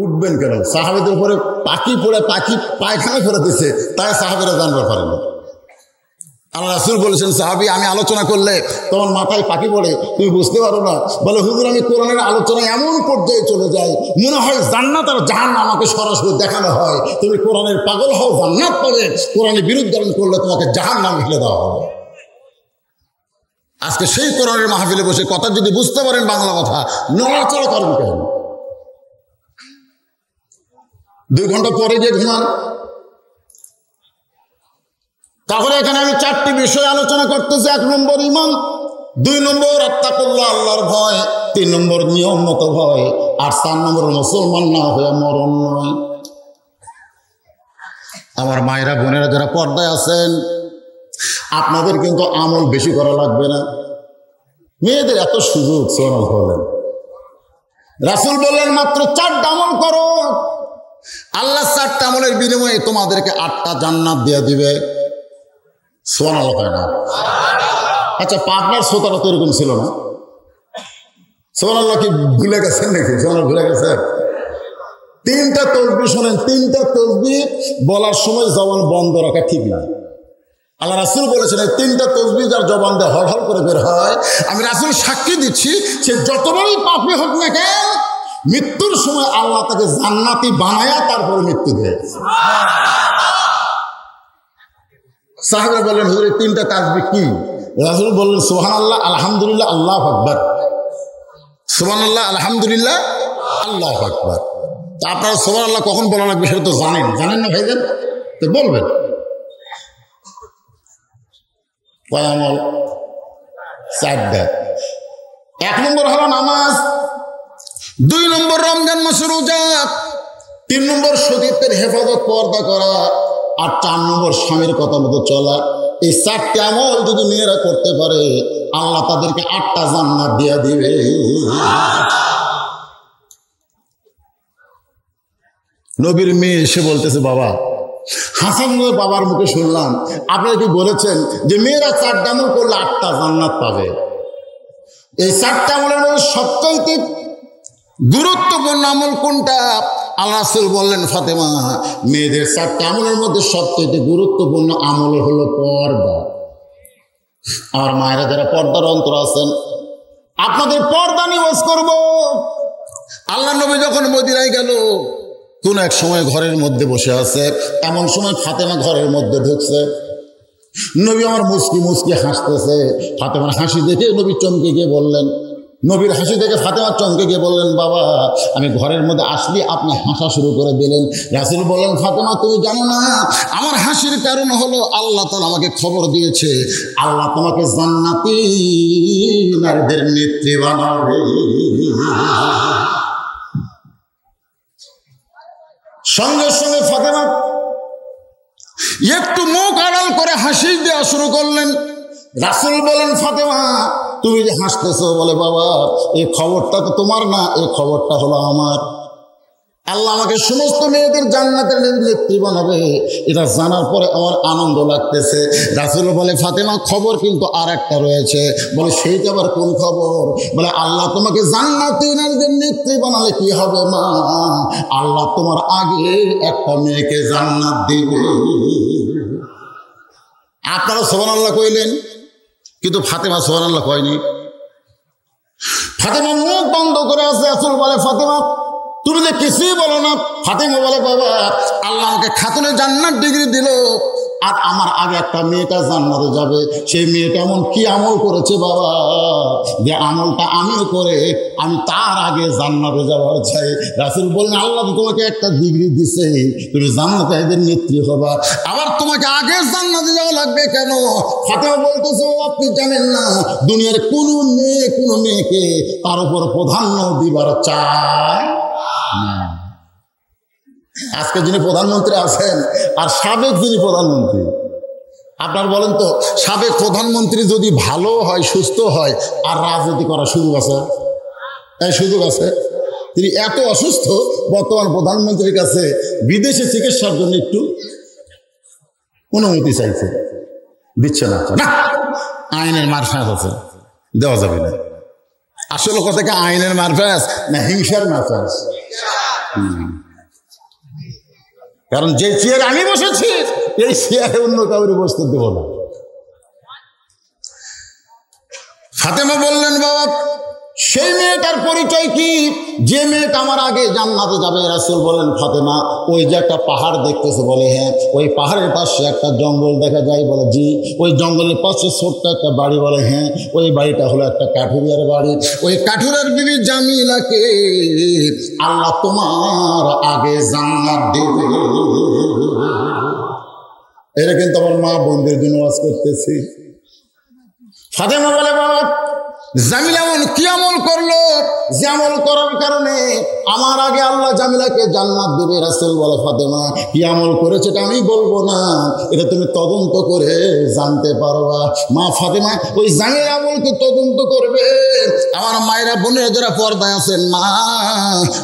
উঠবেন কেন? সাহাবীদের উপরে পাখি পড়ে পাখি পায়খানা করে দিচ্ছে, তাই সাহাবীরা জানবার পারেন। আল্লাহ রাসূল বলেছেন, সাহাবী আমি আলোচনা করলে তোমার মাথায় পাখি পড়ে, তুমি বুঝতে পারো না। বলে হুজুর আমি কোরআনের আলোচনায় এমন পর্যায়ে চলে যাই, মনে হয় জান্নাত আর জাহান্নাম আমাকে সরাসরি দেখানো হয়। তুমি কোরআনের পাগল হও, জান্নাত পাবে, কোরআনের বিরুদ্ধারণ করলে তোমাকে জাহান্নামে ফেলে দেওয়া হবে। আজকে সেই কোরআনের মাহফিলে বসে কথা যদি বুঝতে পারেন, বাংলা কথা, নড়াচড়া করেন কেন? 2 ঘন্টা পরে গিয়ে ঘুমান। তাহলে এখানে আমি 4টি বিষয় আলোচনা করতেছি। 1 নম্বর ঈমান, 2 নম্বর আত্তাকুল্লাহ আল্লাহর ভয়, 3 নম্বর নিয়ম মতো ভয়, আর 4 নম্বর মুসলমান না হয়ে মরণ নয়। আমার মায়েরা বোনেরা যারা পর্দায় আছেন, আপনাদের কিন্তু আমল বেশি করা লাগবে না। মেয়েদের এত সুযোগ, সুবহানাল্লাহ বলেন। রাসূল বললেন মাত্র 4টা আমল করো, আল্লাহ 4টা আমলের বিনিময়ে তোমাদেরকে 8টা জান্নাত দিয়ে দিবে। সুবহানাল্লাহ কয় না? আচ্ছা, পাবনার শ্রোতারা তো এরকম ছিল না। সুবহানাল্লাহ কি ভুলে গেছেন নাকি? সুবহানাল্লাহ ভুলে গেছেন? 3টা তাসবিহ শোনেন, 3টা তাসবিহ বলার সময় জবান বন্ধ রাখা ঠিক না। আল্লাহ রাসূল বলেছেন, এই 3টা তাসবিহ যার জবান দিয়ে হল হল করে বের হয়, আমি রাসূল সাক্ষী দিচ্ছি, সে যতবারই পাপী হোক না কেন, মৃত্যুর সময় আল্লাহ তাকে জান্নাতি বানায়া তারপরে মৃত্যু দেয়। সাহাবারা বললেন, হুজুর এই 3টা তাসবিহ কি? রাসূল বললেন, সুবহানাল্লাহ, আলহামদুলিল্লাহ, আল্লাহু আকবার। সুবহানাল্লাহ, আলহামদুলিল্লাহ, আল্লাহু আকবার। তা আপনারা সুবহানাল্লাহ কখন বলা লাগবে সেটা তো জানেন না ভাইজান? তো বলবেন। কয় আমল? 4টা। 1 নম্বর হলো নামাজ, 2 নম্বর রমজান মাসের রোজা, 3 নম্বর সতীত্বের হেফাজত, পর্দা করা, আর 4 নম্বর স্বামীর কথা মতো চলা। এই 4টি আমল যদি মেয়েরা করতে পারে, আল্লাহ তাদেরকে 8টা জান্নাত দিয়ে দিবে। নবীর মেয়ে এসে বলতেছে, বাবা, হাসানের বাবার মুখে শুনলাম আপনারা কি বলেছেন যে মেয়েরা 4টা আমল করলে 8টা জান্নাত পাবে। এই 4টা আমলের মধ্যে সবচেয়ে গুরুত্বপূর্ণ আমল কোনটা? আল্লাহ রাসূল বললেন, ফাতেমা, মেয়েদের 4টা আমলের মধ্যে সবচেয়ে গুরুত্বপূর্ণ আমল হলো পর্দা। আমার মায়েরা যারা পর্দার অন্তর আছেন, আপনাদের পর্দা নিওয়াজ করব। আল্লাহ নবী যখন মদিনায় গেল, কোন এক সময় ঘরের মধ্যে বসে আছে, এমন সময় ফাতেমা ঘরের মধ্যে ঢুকছে। নবী আমার মুচকি মুচকি হাসতেছে। ফাতেমার হাসি দেখে নবী চমকে গিয়ে বললেন, নবীর হাসি দেখে ফাতেমা চমকে গিয়ে বললেন, বাবা, আমি ঘরের মধ্যে আসলে আপনি হাসা শুরু করে দিলেন। রাসূল বললেন, ফাতেমা, তুমি জানো না আমার হাসির কারণ হলো আল্লাহ তাআলা আমাকে খবর দিয়েছে, আল্লাহ তোমাকে জান্নাতি নারীদের নেত্রী বানাবে। সঙ্গে সঙ্গে ফাতেমা একটু মুখ আড়াল করে হাসি দেওয়া শুরু করলেন। রাসূল বলেন, ফাতেমা, তুমি যে হাসতেছো, বলে, বাবা, এই খবরটা তো তোমার না, এই খবরটা হলো আমার। আল্লাহ আমাকে সমস্ত মেয়েদের জান্নাতের নেত্রী বানাবে, এটা জানার পরে আমার আনন্দ লাগতেছে। রাসূল বলে, ফাতেমা, খবর কিন্তু আর একটা রয়েছে। বলে, সেইটা আবার কোন খবর? বলে, আল্লাহ তোমাকে জান্নাতি নারীদের নেত্রী বানালে কি হবে মা? আল্লাহ তোমার আগে একটা মেয়েকে জান্নাত দিবে। আপনারা সুবহানাল্লাহ কইলেন, কিন্তু ফাতেমা সুবহানাল্লাহ কয়নি। ফাতেমা মুখ বন্ধ করে আছে। রাসূল বলে, ফাতেমা, তুমি যে কিছুই বলো না। ফাতেমা বলে, বাবা, আল্লাহ আমাকে খাতুনে জান্নাত ডিগ্রি দিল, আর আমার আগে একটা মেয়েটা জান্নাতে যাবে। সেই মেয়েটা এমন কি আমল করেছে বাবা, যে আমলটা আমিও করে আমি তার আগে জান্নাতে যাওয়ার চাই। রাসূল বললেন, আল্লাহ তোমাকে একটা ডিগ্রি দিছে, তুমি জান্নাতে এদের নেত্রী হবা, আবার তোমাকে আগে জান্নাতে যাওয়া লাগবে কেন? ফাতেমা বলতেছে, আপনি জানেন না, দুনিয়ার কোনো মেয়েকে তার উপর প্রাধান্য দিবার চায়। আজকে যিনি প্রধানমন্ত্রী আছেন আর সাবেক যিনি প্রধানমন্ত্রী, আপনার বলেন তো, সাবেক প্রধানমন্ত্রী যদি ভালো হয়, সুস্থ হয়, আর রাজনীতি করার সুযোগ আছে? এই সুযোগ আছে? তিনি এত অসুস্থ, বর্তমান প্রধানমন্ত্রীর কাছে বিদেশে চিকিৎসার জন্য একটু অনুমতি চাইছে, দিচ্ছে না। আইনের মারফাস আছে, দেওয়া যাবে না। আসলে কথা কি আইনের মারফাস না হিংসার মারফাস? কারণ যে চেয়ার আমি বসেছি এই চেয়ারে অন্য কাউরে বসতে দেব না। ফাতেমা বললেন, বাবা সেই মেয়েটার পরিচয় কি? যে মেয়েটা আমার আগে জান্নাতে যাবে। রাসূল বলেন, ফাতেমা ওই যে একটা পাহাড় দেখতেছে? বলে হ্যাঁ। ওই পাহাড়ের পাশে একটা জঙ্গল দেখা যায়? বলে জি। ওই জঙ্গলের পাশে ছোট্ট একটা বাড়ি? বলে হ্যাঁ। ওই বাড়িটা হলো একটা কাঠুরিয়ার বাড়ি। ওই কাঠুরিয়ার বিবি জামিলাকে আল্লাহ তোমার আগে জান্নাত দেবে। এটা কিন্তু আমার মা বোনদের জন্য ওয়াজ করতেছি। ফাতেমা বলে, বাবা জামিলা কি আমল করলো যে আমল করার কারণে আমার আগে আল্লাহ জামিলাকে জান্নাত দেবে? রাসূল বলে, ফাতেমা কি আমল করেছে এটা আমি বলবো না, এটা তুমি তদন্ত করে জানতে পারবা। মা ফাতেমা ওই জামিলা আমলকে তদন্ত করবে। আমার মায়েরা বোনেরা যারা পর্দায় আছেন, মা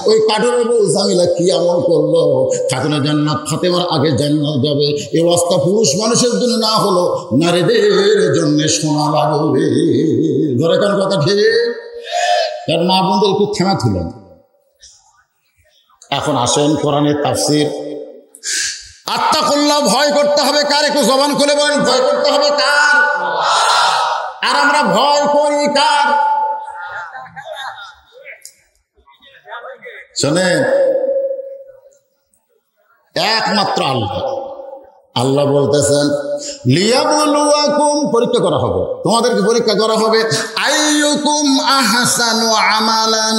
ওই কাঠুরের বউ জামিলা কি আমল করলো? ফাতেমা জান্নাত, ফাতেমার আগে জান্নাত যাবে। এই অবস্থা পুরুষ মানুষের জন্য না হলো নারীদের জন্য শোনা লাগবে। ধরে কেন কথা ঠিক? কারণ মা বোনদের একটু থেমা তুলেন। এখন আসেন কোরআনের তাফসীর। আত্তাকুল্লাহ, ভয় করতে হবে কার? একটু জবান খুলে বলেন, ভয় করতে হবে কার? আর আমরা ভয় করি কার? শোনেন, একমাত্র আল্লাহ। আল্লাহ বলতেছেন লিয়াবলুয়াকুম, পরীক্ষা করা হবে, তোমাদেরকে পরীক্ষা করা হবে। আইয়ুকুম আহসানু আমালান,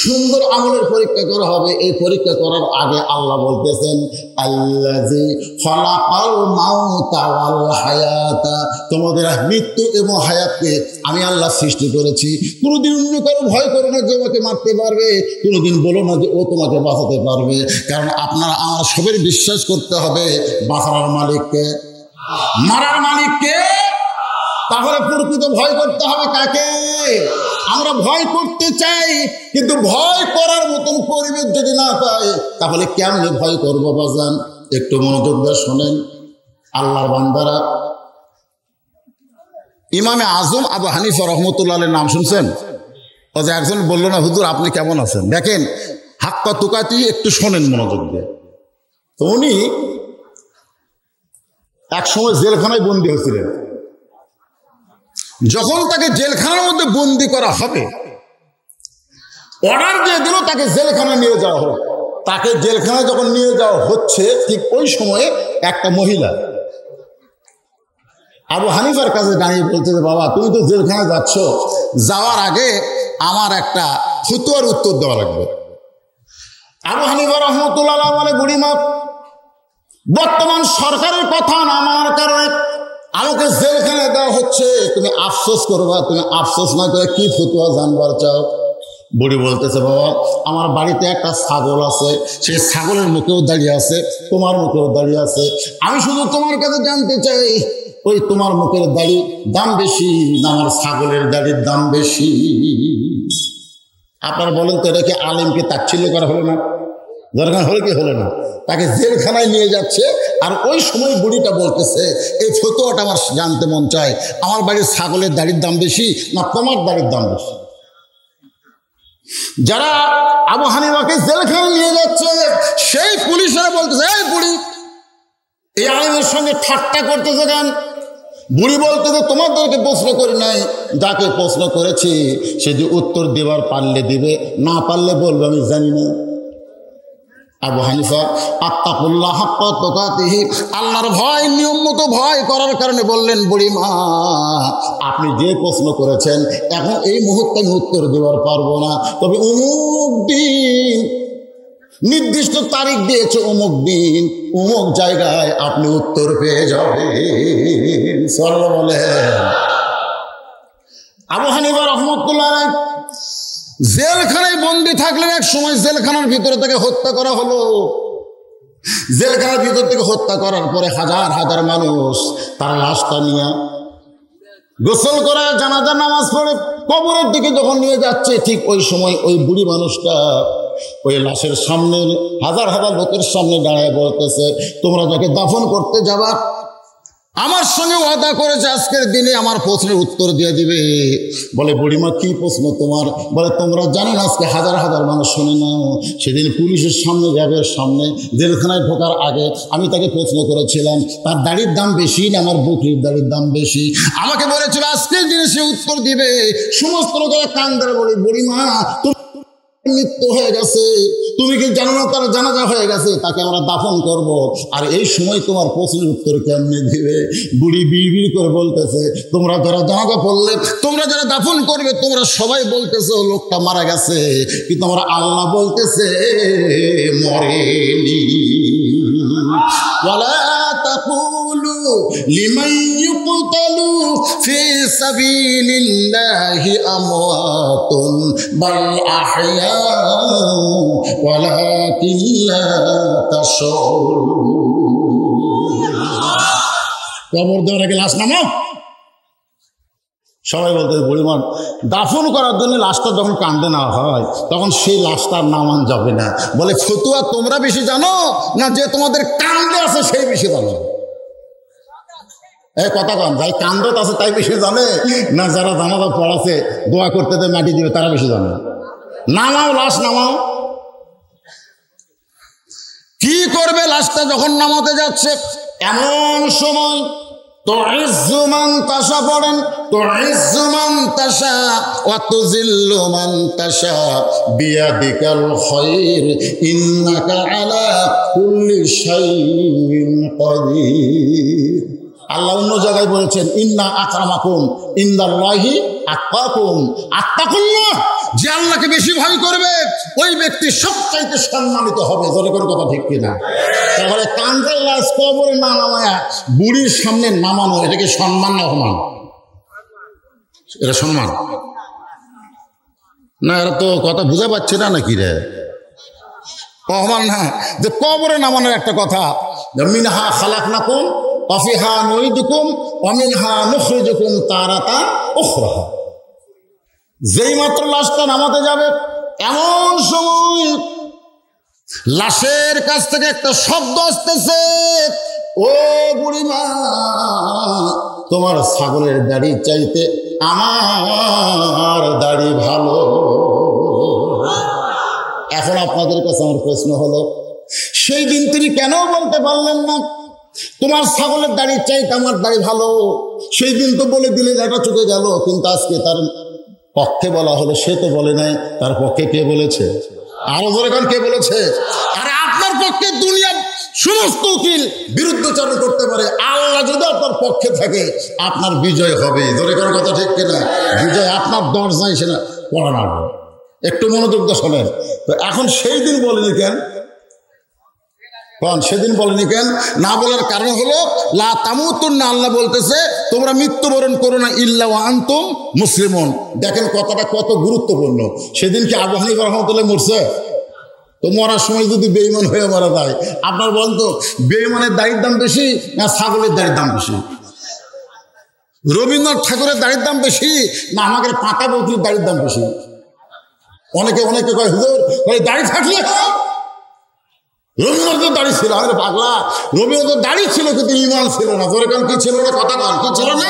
সুন্দর আমলের পরীক্ষা করা হবে। এই পরীক্ষা করার আগে আল্লাহ বলতেছেন আল্লাযী খালাকাল মাউতা ওয়াল হায়াতা, তোমাদের মৃত্যু এবং হায়াতকে আমি আল্লাহ সৃষ্টি করেছি। কোনোদিন অন্য কারো ভয় করো না যে ওকে মারতে পারবে, কোনোদিন বলো না যে ও তোমাকে বাঁচাতে পারবে। কারণ আপনারা আমার সবের বিশ্বাস করতে হবে বাঁচানোর মালিককে, মারার মালিককে। তাহলে প্রকৃত ভয় করতে হবে কাকে? আমরা ভয় করতে চাই, কিন্তু ভয় করার মতন পরিবেশ যদি না পাই তাহলে কেমনে ভয় করবো? বাজান একটু মনোযোগ দিয়ে শোনেন। আল্লাহর বান্দারা, ইমামে আজম আবু হানিফা রহমতুল্লাহের নাম শুনছেন? ও যে একজন বললো না, হুজুর আপনি কেমন আছেন? দেখেন হাক্কা তুকাতি, একটু শোনেন মনোযোগ দিয়ে। তো উনি এক সময় জেলখানায় বন্দী হয়েছিলেন। যখন তাকে জেলখানার মধ্যে বন্দী করা হবে, অর্ডার দিয়ে দিল তাকে জেলখানায় নিয়ে যাওয়া হোক। তাকে জেলখানায় যখন নিয়ে যাওয়া হচ্ছে, ঠিক ওই সময়ে একটা মহিলা আবু হানিফার কাছে দাঁড়িয়ে বলছে যে বাবা তুমি তো জেলখানায় যাচ্ছ, যাওয়ার আগে আমার একটা ফতোয়ার উত্তর দেওয়া লাগবে। আবু হানিফা রহমতুল্লাহ বলে, বুড়িমা বর্তমান সরকারের কথা না মানার কারণে আমাকে জেলখানায় দেওয়া হচ্ছে, তুমি আফসোস করবা, তুমি আফসোস না করে কি ফতোয়া জানবার চাও? বুড়ি বলতেছে বাবা আমার বাড়িতে একটা ছাগল আছে, সেই ছাগলের মুখেও দাঁড়িয়ে আছে, তোমার মুখেও দাঁড়িয়ে আছে। আমি শুধু তোমার কাছে জানতে চাই, ওই তোমার মুখের দাড়ির দাম বেশি না আমার ছাগলের দাড়ির দাম বেশি? আপনারা বলেন তো, এটা কি আলেমকে তাচ্ছিল্য করা হলো না? দরকার হলো কি হলো না? তাকে জেলখানায় নিয়ে যাচ্ছে, আর ওই সময় বুড়িটা বলতেছে এই ফতোয়াটা আমার জানতে মন চায়, আমার বাড়ির ছাগলের দাড়ির দাম বেশি না তোমার দাড়ির দাম বেশি? যারা আবু হানিফাকে জেলখানায় নিয়ে যাচ্ছে, সেই পুলিশেরা বলতেছে এই বুড়ি এই আলেমের সঙ্গে ঠাট্টা করতেছে কেন? বুড়ি বলতেছে তোমাদেরকে প্রশ্ন করি নাই, যাকে প্রশ্ন করেছি সে যে উত্তর দেবার পারলে দিবে, না পারলে বলবে আমি জানি না। আবু হানিফা আত্তাকুল্লাহ হাক্কা তুকাতিহি, আল্লাহর ভয় নিয়ম মতো ভয় করার কারণে বললেন বুড়িমা আপনি যে প্রশ্ন করেছেন এখন এই মুহূর্তে আমি উত্তর দেওয়ার পারবো না, তবে অমুক দিন নির্দিষ্ট তারিখ দিয়েছে, অমুক দিন অমুক জায়গায় আপনি উত্তর পেয়ে যাবেন। সাল্লাল্লাহু আলাইহি। আবু হানিফা রাহমাতুল্লাহ জেলখানায় বন্দী থাকলেন। এক সময় জেলখানার ভিতরে তাকে হত্যা করা হলো। জেলখানার ভিতর থেকে হত্যা করার পরে হাজার হাজার মানুষ তার লাশটা নিয়ে গোসল করে জানাজার নামাজ পড়ে কবরের দিকে যখন নিয়ে যাচ্ছে, ঠিক ওই সময় ওই বুড়ি মানুষটা ওই লাশের সামনে হাজার হাজার লোকের সামনে দাঁড়ায় বলতেছে তোমরা যাকে দাফন করতে যাবা আমার সঙ্গে ওয়াদা করেছে আজকের দিনে আমার প্রশ্নের উত্তর দিয়ে দিবে। বলে বুড়িমা কি প্রশ্ন তোমার? বলে তোমরা জানো না আজকে হাজার হাজার মানুষ শুনে নাও, সেদিন পুলিশের সামনে র্যাবের সামনে জেলখানায় ঢোকার আগে আমি তাকে প্রশ্ন করেছিলাম তার দাড়ির দাম বেশি না আমার বকরির দাড়ির দাম বেশি। আমাকে বলেছিল আজকের দিনে সে উত্তর দিবে। সমস্ত লোকেরা কান ধরে বলে বুড়িমা মৃত্যু হয়ে গেছে, তুমি কি জানো না তার জানাজা হয়ে গেছে, তাকে আমরা দাফন করব। আর এই সময় তোমার প্রশ্নের উত্তর কেমনে দিবে? বুড়ি বিড় করে বলতেছে তোমরা যারা জানাজা পড়লে, তোমরা যারা দাফন করবে, তোমরা সবাই বলতেছো লোকটা মারা গেছে, কিন্তু আমরা আল্লাহ বলতেছে মরেনি। ওয়ালা তাকুলু লিমান ইউকতালু ফি সাবিলিল্লাহি আমওয়াতুন বাল আহইয়া ওয়ালাকিন লা তাশউরুন। কবর দেওয়ার আগে লাশ নামাও। সবাই বলতে পরিমাণ দাফন করার জন্য লাশটা যখন কান্দে না হয় তখন সেই লাশটার নামান যাবে না। বলে ফতুয়া তোমরা বেশি জানো না যে তোমাদের কান্দে আছে সেই বেশি জানো? এই কথা কন, যাই কান্দত আছে তাই বেশি জানে না যারা জানাজা পড়াছে দোয়া করতে মাটি দিবে তারা বেশি জানে? নামাও লাশ নামাও। কি করবে লাশটা যখন নামাতে যাচ্ছে? এমন সময় তুইজ্জু মান তাশা পড়েন, তুইজ্জু মান তাশা ওয়া তুযিল্লু মান তাশা বিয়াদিকাল খায়র ইন্নাকা আলা কুল্লি শাইইন কাদির। আল্লাহ অন্য জায়গায় বলেছেন ইন্না আকরামাকুম ইনদাল্লাহি আতকাকুম। আত্তাকুল্লাহ, যে আল্লাহকে বেশি ভয় করবে ওই ব্যক্তি সবচাইতে সম্মানিত হবে। জোরে করে কথা ঠিক কিনা? তাহলে কান্দের লাশ কবরে না নামায়া বুড়ির সামনে নামানো, এটা কি সম্মান না অপমান? এটা সম্মান না? এরা তো কথা বুঝা পাচ্ছে না নাকি রে? অপমান না, যে কবরে নামানোর একটা কথা। মিনহা খালাকনাকুম ওয়া ফিহা নুইদুকুম ওয়া মিনহা নুখরিজুকুম তারাতান উখরা। যেই মাত্র লাশটা নামাতে যাবে এমন সময় লাশের কাছ থেকে একটা শব্দ আসতেছে, ও বুড়িমা তোমার ছাগলের দাড়ি চাইতে আমার দাড়ি ভালো। এখন আপনাদের কাছে আমার প্রশ্ন হলো, সেই দিন তিনি কেন বলতে পারলেন না তোমার ছাগলের দাড়ি চাইতে আমার দাড়ি ভালো? সেই দিন তো বলে দিলে এটা চুকে গেল, কিন্তু আজকে তার পক্ষে বলা হলো, সে তো বলে নাই, তার পক্ষে কে বলেছে? আরো জোরে কান, কে বলেছে? আরে আপনার পক্ষে দুনিয়া সমস্ত উকিল বিরুদ্ধচারণ করতে পারে, আল্লাহ যদি আপনার পক্ষে থাকে আপনার বিজয় হবে। জোরে কান কথা ঠিক কিনা? বিজয় আপনার দরজায় এসে না পড়া না। একটু মনোযোগ দিয়ে শোনেন তো। এখন সেই দিন বলেনি কেন? সেদিন বলেনি কেন? না বলার কারণ হলো লা তামুতুন্না, আল্লাহ বলতেছে তোমরা মৃত্যুবরণ করো না ইল্লা ওয়া আনতুম মুসলিমুন। দেখেন কথাটা কত গুরুত্বপূর্ণ। সেদিন কি আবু হানিফা রাহমাতুল্লাহ মরছে? তো মরার সময় যদি বেঈমান হয়ে মারা যায়, আপনার বলেন তো বেঈমানের দাড়ির দাম বেশি না ছাগলের দাড়ির দাম বেশি? রবীন্দ্রনাথ ঠাকুরের দাড়ির দাম বেশি না আমাদের পাতা বকরির দাড়ির দাম বেশি? অনেকে কয় হুজুর দাড়ি থাকলে রবীন্দ্রনাথের দাড়ি ছিল। আরে পাগলা, রবীন্দ্রনাথের দাড়ি ছিল কিন্তু ইমান ছিল না। তোর কারণ কি ছিল না? কথা কান কি ছিল না?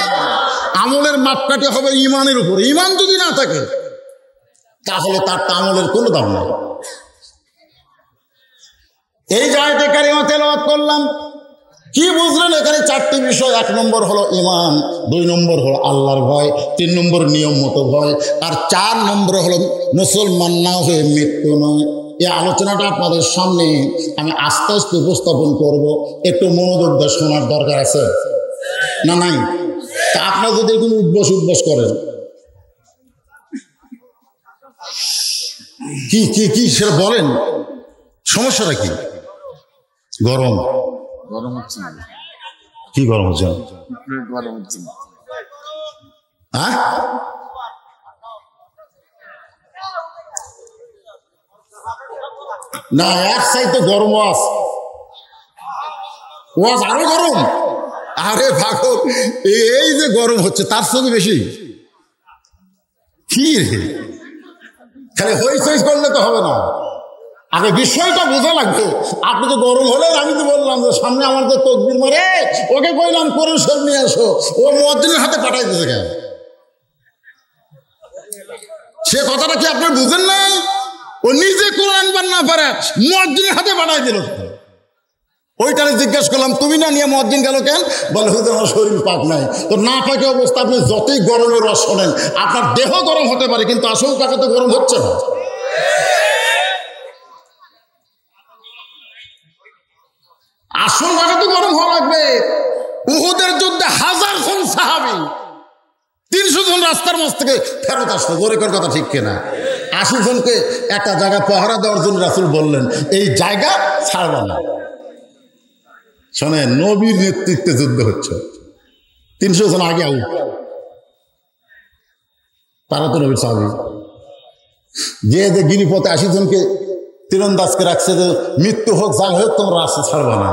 আমলের মাপকাঠি হবে ইমানের উপরে। ইমান যদি না থাকে তাহলে তার আমলের কোনো দাম নেই। এই জায়গাতে কারিমা তেলাওয়াত করলাম, কি বুঝলেন? এখানে চারটি বিষয়। 1 নম্বর হলো ইমান, 2 নম্বর হলো আল্লাহর ভয়, 3 নম্বর নিয়ম মতো ভয়, আর 4 নম্বর হলো মুসলমান না হয়ে মৃত্যু নয়। এই আলোচনাটা আপনাদের সামনে আমি আস্তে আস্তে উপস্থাপন করব, একটু মনোযোগ দিয়ে শোনার দরকার আছে না নাই? তা আপনারা যদি এরকম উদ্বাস করেন কি কি কি সেটা বলেন, সমস্যাটা কি? গরম হচ্ছে। কি গরম হচ্ছে? হ্যাঁ, না এক সাইড গরম আছে, ওয়াজ আরো গরম। আরে ভাগো, এই যে গরম হচ্ছে তার সঙ্গে বেশি কি রে? খালি হইচই করলে তো হবে না। আগে বিষয়টা বোঝা লাগবে। আপনি তো গরম হলেন, আমি তো বললাম যে সামনে আমার যে তকবির মারে ওকে কইলাম কোরআন শরীফ নিয়ে আসো, ও মুয়াজ্জিনের হাতে পাঠাই দিয়েছে কেন? সে কথাটা কি আপনি বুঝেন নাই? ও নিজে কোরআন আনবার না পারে মুয়াজ্জিনের হাতে পাঠাই দিল। ওইটারে জিজ্ঞেস করলাম তুমি না নিয়ে মুয়াজ্জিন গেল কেন? বলে হুজুর আমার শরীর পাক নাই। তো না পাকে অবস্থা আপনি যতই গরমের রস শোনেন, আপনার দেহ গরম হতে পারে কিন্তু আসল পাকে তো গরম হচ্ছে না। আসল ভাবে তো গরম হওয়া লাগবে। উহুদের যুদ্ধে 1000 জন সাহাবী 300 জন রাস্তার মাঝ থেকে ফেরত আসতো। গরিবের কথা ঠিক কিনা? 80 জনকে একটা জায়গা পহরা দেওয়ার জন্য রাসূল বললেন এই জায়গা ছাড়বা না। শোনেন, নবীর নেতৃত্বে যুদ্ধ হচ্ছে, 300 জন আগে আউট, তারা তো নবীর সাহাবী। যে গিরিপথে 80 জনকে তীরন্দাজকে রাখছে যে মৃত্যু হোক যা হোক তোমরা রাস্তা ছাড়বা না।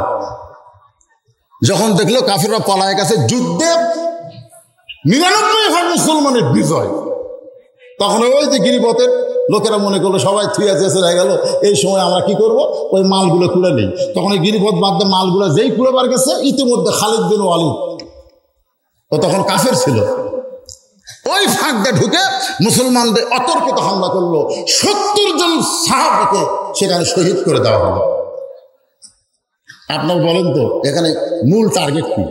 যখন দেখলো কাফিররা পালায় গেছে, যুদ্ধে 99 মুসলমানের বিজয়, তখন ওই যে গিরিপথের লোকেরা মনে করলো সবাই থুয়া চেয়ে হয়ে গেল, এই সময় আমরা কি করব? ওই মালগুলো খুলে নেই। তখন এই গিরিপথ বাদ দিয়ে মালগুলো যেই খুলে বার গেছে, ইতিমধ্যে খালিদ বিন ওয়ালিদ ও তখন কাফের ছিল, ওই ফাঁক দিয়ে ঢুকে মুসলমানদের অতর্কিত হামলা করলো। 70 জন সাহাবীকে সেখানে শহীদ করে দেওয়া হলো। আপনার বলেন তো এখানে মূল টার্গেট কি?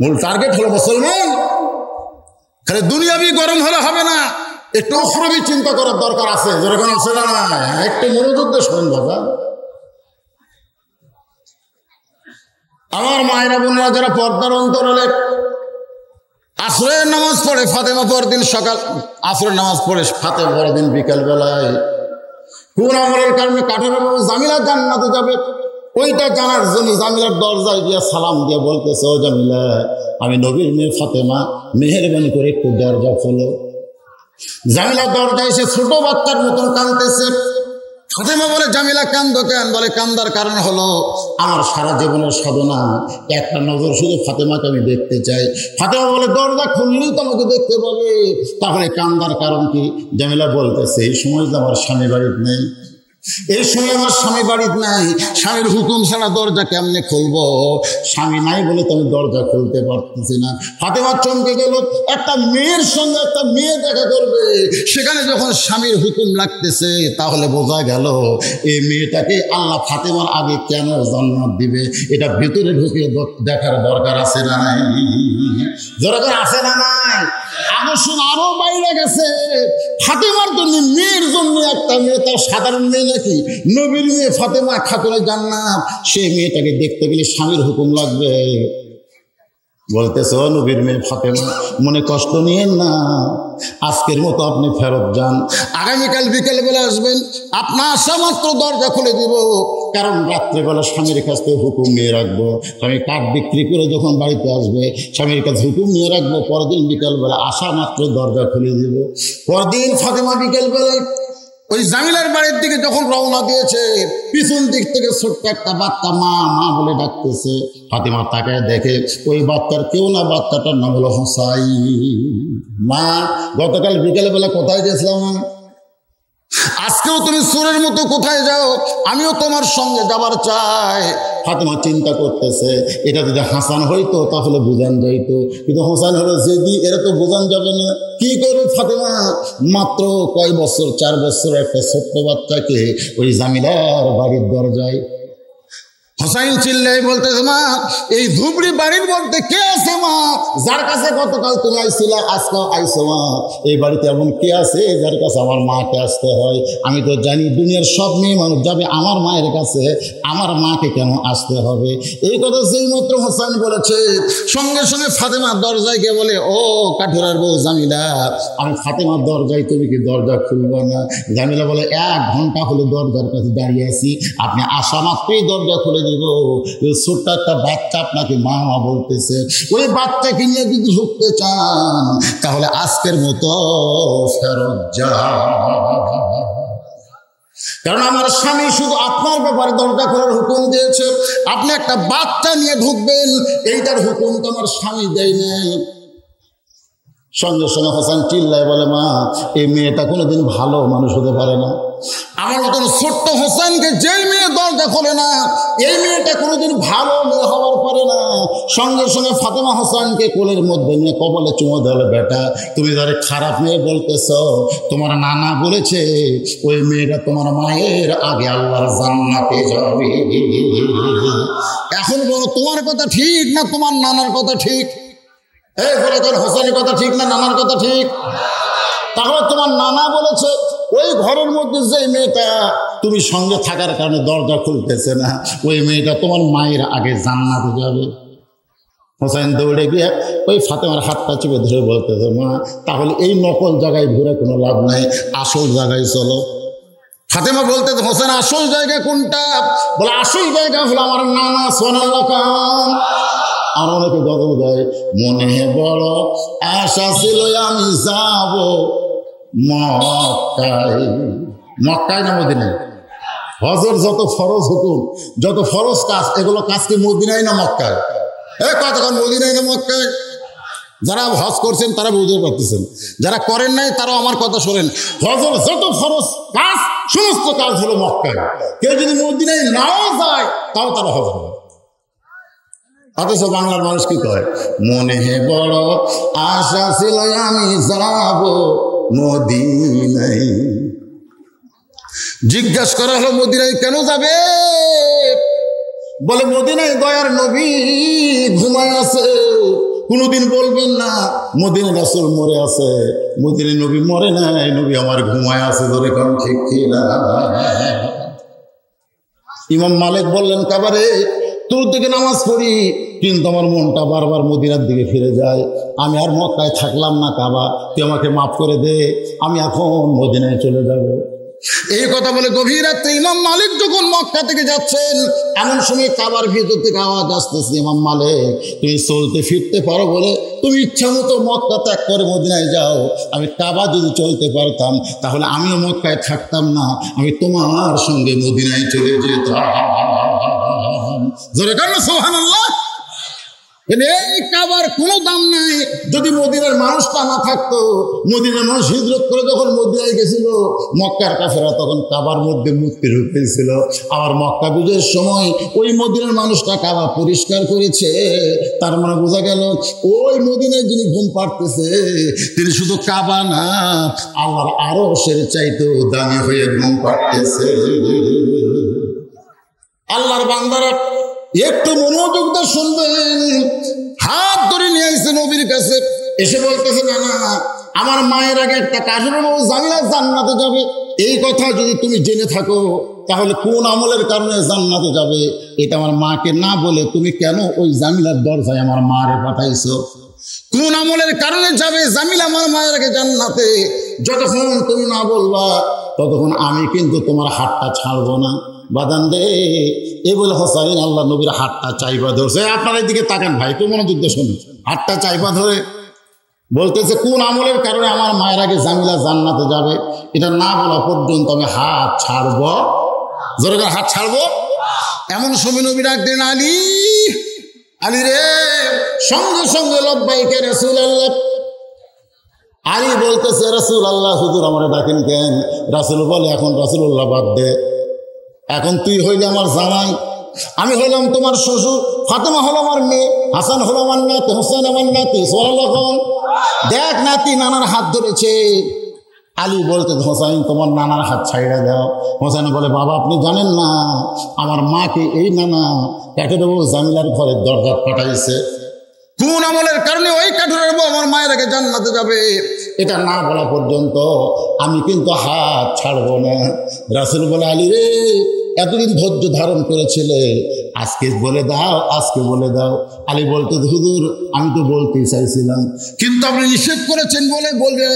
মূল টার্গেট হলো মুসলমান। খালি দুনিয়াবি গরম হলে হবে না, একটু উখরাবি চিন্তা করার দরকার আছে। যেরকম আছে না, একটু মনোযোগ দিয়ে শোনেন বাবা। আমার মায়েরা বোনেরা যারা পর্দার অন্তরালে আসরের নামাজ পড়ে, ফাতেমা পরদিন সকাল আসরের নামাজ পড়ে, ফাতেমা পরদিন বিকাল বেলায় কোন আমলের কারণে কাঠের জামিলা জান্নাতে যাবে ওইটা জানার জন্য জামিলার দরজায় গিয়ে সালাম দিয়ে বলতেছে, ও জামিলা, আমি নবীর মেয়ে ফাতেমা, মেহেরবানি করে একটু দরজা খোলো। জামিলা দরজায় এসে ছোট বাচ্চার মতন কাঁদতেছে। ফাতেমা বলে, জামিলা কান্দো কেন? বলে, কান্দার কারণ হলো আমার সারা জীবনের সাধনা, একটা নজর শুধু ফাতেমাকে আমি দেখতে চাই। ফাতেমা বলে, দরজা খুললেই তো আমাকে দেখতে পাবে, তাহলে কান্দার কারণ কি? জামিলা বলতেছে, এই সময় তো আমার স্বামী বাড়িতে নেই, এই সময় আমার স্বামী বাড়িতে নাই, স্বামীর হুকুম ছাড়া দরজা কেমনে খুলবো? স্বামী নাই বলে তো আমি দরজা খুলতে পারতেছি না। ফাতেমা চমকে গেল, একটা মেয়ের সঙ্গে একটা মেয়ে দেখা করবে, সেখানে যখন স্বামীর হুকুম লাগতেছে, তাহলে বোঝা গেল এই মেয়েটাকে আল্লাহ ফাতেমার আগে কেন জান্নাত দিবে, এটা ভেতরে ঢুকে দেখার দরকার আছে না নাই? দরকার আছে না নাই? আকর্ষণ আরো বাইরে গেছে। ফাতেমার জন্য, মেয়ের জন্য একটা মেয়ে, তার সাধারণ মেয়ে নাকি, নবীর মেয়ে ফাতেমা খাতুনে জান্নাত, সেই মেয়েটাকে দেখতে গেলে স্বামীর হুকুম লাগবে। বলতেছে, ও নবীর মেয়ে ফাতেমা, মনে কষ্ট নিয়েন না, আজকের মতো আপনি ফেরত যান, আগামীকাল বিকেল বেলা আসবেন, আপনার আসা মাত্র দরজা খুলে দিব, কারণ রাত্রেবেলা স্বামীর কাছ থেকে হুকুম নিয়ে রাখবো। স্বামী কাঠ বিক্রি করে যখন বাড়িতে আসবে, স্বামীর কাছে হুকুম নিয়ে রাখবো, পরদিন বিকেলবেলা আসা মাত্র দরজা খুলে দিব। পরদিন ফাতেমা বিকেলবেলায় ওই জামিলার বাড়ির দিকে যখন রওনা দিয়েছে, পিছন দিক থেকে ছোট্ট একটা বাচ্চা মা মা বলে ডাকতেছে। ফাতেমা তাকায় দেখে ওই বাচ্চার কেউ না, বাচ্চাটার নাম হলো হোসাইন। মা, গতকাল বিকেলবেলা কোথায় গেছিলাম? আজকেও তুমি চোরের মতো কোথায় যাও? আমিও তোমার সঙ্গে যাবার চাই। ফাতেমা চিন্তা করতেছে, এটা যদি হাসান হইতো তাহলে বোঝান যাইতো, কিন্তু হোসেন হলো জেদি, এরা তো বোঝান যাবে না। কি করবে ফাতেমা? মাত্র কয় বছর, 4 বছর একটা ছোট্ট বাচ্চাকে ওই জামিলার বাড়ির দরজায় হোসাইন চিল্লাই বলতেছে, মা, এই ধুবড়ি বাড়ির মধ্যে কে আছে মা, যার কাছে গতকাল তুমি আইছিলা আজকেও আইছো? মা, এই বাড়িতে এমন কে আছে যার কাছে আমার মাকে আসতে হয়? আমি তো জানি দুনিয়ার সব মেয়ে মানুষ যাবে আমার মায়ের কাছে, আমার মাকে কেন আসতে হবে? এই কথা যেই মাত্র হোসাইন বলেছে, সঙ্গে সঙ্গে ফাতেমার দরজায় গিয়ে বলে, ও কাঠুরার বউ জামিলা, আমি ফাতেমার দরজায়, তুমি কি দরজা খুলবো না? জামিলা বলে, 1 ঘন্টা হলে দরজার কাছে দাঁড়িয়ে আছি, আপনি আসা মাত্রই দরজা খুলে দিব। ছোট্ট একটা বাচ্চা আপনাকে মা মা বলতেছে, ওই বাচ্চাকে নিয়ে যদি ঢুকতে চান তাহলে আজকের মতো ফেরত যান, কারণ আমার স্বামী শুধু আপনার ব্যাপারে দরজা খোলার হুকুম দিয়েছে, আপনি একটা বাচ্চা নিয়ে ঢুকবেন, এইটার হুকুম তো আমার স্বামী দেয় নাই। সঙ্গে সঙ্গে হাসান চিল্লায় বলে, মা, এই মেয়েটা কোনোদিন ভালো মানুষ হতে পারে না, আমার মতন ছোট্ট হোসেনকে যেই মেয়ে দরজা খোলে না, এই মেয়েটা কোনোদিন ভালো মেয়ে হওয়ার পারে না। সঙ্গে সঙ্গে ফাতেমা হোসেনকে কোলের মধ্যে নিয়ে কপালে চুমো দিলে, বেটা তুমি যারা খারাপ মেয়ে বলতেছ, তোমার নানা বলেছে ওই মেয়েটা তোমার মায়ের আগে আল্লাহর জান্নাতে যাবে। এখন বলো তোমার কথা ঠিক না তোমার নানার কথা ঠিক? এই বলে তোর হোসেনের কথা ঠিক না নানার কথা ঠিক? তাহলে তোমার নানা বলেছে ওই ঘরের মধ্যে যে মেয়েটা তুমি সঙ্গে থাকার কারণে দরজা খুলতেছে না, ওই মেয়েটা তোমার মায়ের আগে জান্নাতে যাবে। হোসেন দৌড়ে গিয়ে ওই ফাতেমার হাতটা চেপে ধরে বলতেছে, মা তাহলে এই নকল জায়গায় ঘুরে কোনো লাভ নাই, আসল জায়গায় চলো। ফাতেমা বলতেছে, হোসেন আসল জায়গা কোনটা? বলে আসল জায়গা হলো আমার নানা সোনাল্লাহ খান। আর অনেকে গজল দেয়, মনে বড় আশা ছিল আমি যাব মক্কায়। মক্কায় না মদিনায়? হজের যত ফরজ হুকুম, যত ফরজ কাজ, এগুলো কাজ কি মদিনায় না মক্কায়? কতক্ষণ মদিনায় না মক্কায়? যারা হজ করছেন তারা বুঝতে পারতেছেন, যারা করেন নাই তারাও আমার কথা শোনেন। হজের যত ফরজ কাজ সমস্ত কাজ হলো মক্কায়। কেউ যদি মদিনায় নাও যায় তাও তারা হজ হবে। অথচ বাংলার মানুষ কি কয়, মনে বড় আশা ছিল আমি যাব মদিনায়। জিজ্ঞেস করা হলো মদিনায় কেন যাবে? বলে মদিনায় দয়ার নবী ঘুমায় আছে। কোনোদিন বলবেন না মদিনা রাসূল মরে আছে, মদিনায় নবী মরে নাই, নবী আমার ঘুমায় আছে। ধরে কারণ ঠিক না। ইমাম মালিক বললেন, কাবারে তোর দিকে নামাজ পড়ি কিন্তু আমার মনটা বারবার মদিনার দিকে ফিরে যায়, আমি আর মক্কায় থাকলাম না, কাবা তুই আমাকে মাফ করে দে, আমি এখন মদিনায় চলে যাব। এই কথা বলে গভীর রাত্রে ইমাম মালিক যখন মক্কা থেকে যাচ্ছেন, এমন সময় কাবার ভিতর থেকে আওয়াজ আসতেছে, ইমাম মালিক তুমি চলতে ফিরতে পারো বলে তুমি ইচ্ছা মতো মক্কা ত্যাগ করে মদিনায় যাও। আমি কাবা যদি চলতে পারতাম তাহলে আমিও মক্কায় থাকতাম না, আমি তোমার সঙ্গে মদিনায় চলে যেতাম। জোরে কারণ সুবহানাল্লাহ। এই কাবার কোনো দাম নাই যদি মদিনার মানুষটা না থাকতো। মদিনার মানুষ হিজরত করে যখন মদিনায় গেছিল, মক্কার কাফেররা তখন কাবার মধ্যে মূর্তি রূপেছিল। আবার মক্কা বিজয়ের সময় ওই মদিনার মানুষটা কাবা পরিষ্কার করেছে। তার মানে বোঝা গেল ওই মদিনায় যিনি ঘুম পাড়তেছে তিনি শুধু কাবা না, আল্লাহর আরশের চাইতেও দামি হয়ে ঘুম পাড়তেছে। আল্লাহর বান্দারা একটু মনোযোগ দিয়ে শুনবেন। হাত ধরে নিয়ে আসছে নবীর কাছে, এসে বলতেছে, না না আমার মায়ের আগে একটা কাজের বউ জামিলা জান্নাতে যাবে। এই কথা যদি তুমি জেনে থাকো তাহলে কোন আমলের কারণে জান্নাতে যাবে এটা আমার মাকে না বলে তুমি কেন ওই জামিলার দরজায় আমার মারে পাঠাইছো? কোন আমলের কারণে যাবে জামিলা আমার মায়ের আগে জান্নাতে? যতক্ষণ তুমি না বলবা ততক্ষণ আমি কিন্তু তোমার হাতটা ছাড়বো না। বাদান দে এই বলে হোসাইন আল্লাহ নবীর হাতটা চাইবা ধরছে। আপনার এই দিকে তাকান ভাই, একটু মনোযোগ দিয়ে শুনুন। হাতটা চাইবা ধরে বলতেছে, কোন আমলের কারণে আমার মায়ের আগে জামিলা জান্নাতে যাবে এটা না বলা পর্যন্ত আমি হাত ছাড়ব। জোরে করে হাত ছাড়বো। এমন সময় নবী ডাক দেন, আলী আলী রে। সঙ্গে সঙ্গে লব্বাইকে রাসূলুল্লাহ। আলী বলতেছে, রাসূলুল্লাহ হুজুর আমারে ডাকেন কেন? রাসূল বলে, এখন রাসূলুল্লাহ বাদ দে, এখন তুই হইলে আমার জামাই, আমি হইলাম তোমার শ্বশুর, ফাতেমা হলো আমার মেয়ে, হাসান হলো আমার নাতি, হোসেন আমার নাতি। সোয়াল্লাহন দেখ নাতি নানার হাত ধরেছে। আলী বলতে, হোসাইন তোমার নানার হাত ছাইড়া দাও। হোসেন বলে, বাবা আপনি জানেন না আমার মাকে এই নানা কাঠের বউ জামিলার ঘরের দরজা পাঠাইছে। কোন আমলের কারণে ওই কাঠের বউ আমার মায়ের আগে জান্নাতে যাবে এটা না বলা পর্যন্ত আমি কিন্তু হাত ছাড়বো না। রাসূল বলে, আলী রে এতদিন ধৈর্য ধারণ করেছিলে, আজকে বলে দাও, আজকে বলে দাও। আলী বলতে, হুজুর আমি তো বলতেই চাইছিলাম কিন্তু আপনি নিষেধ করেছেন বলে বলবে।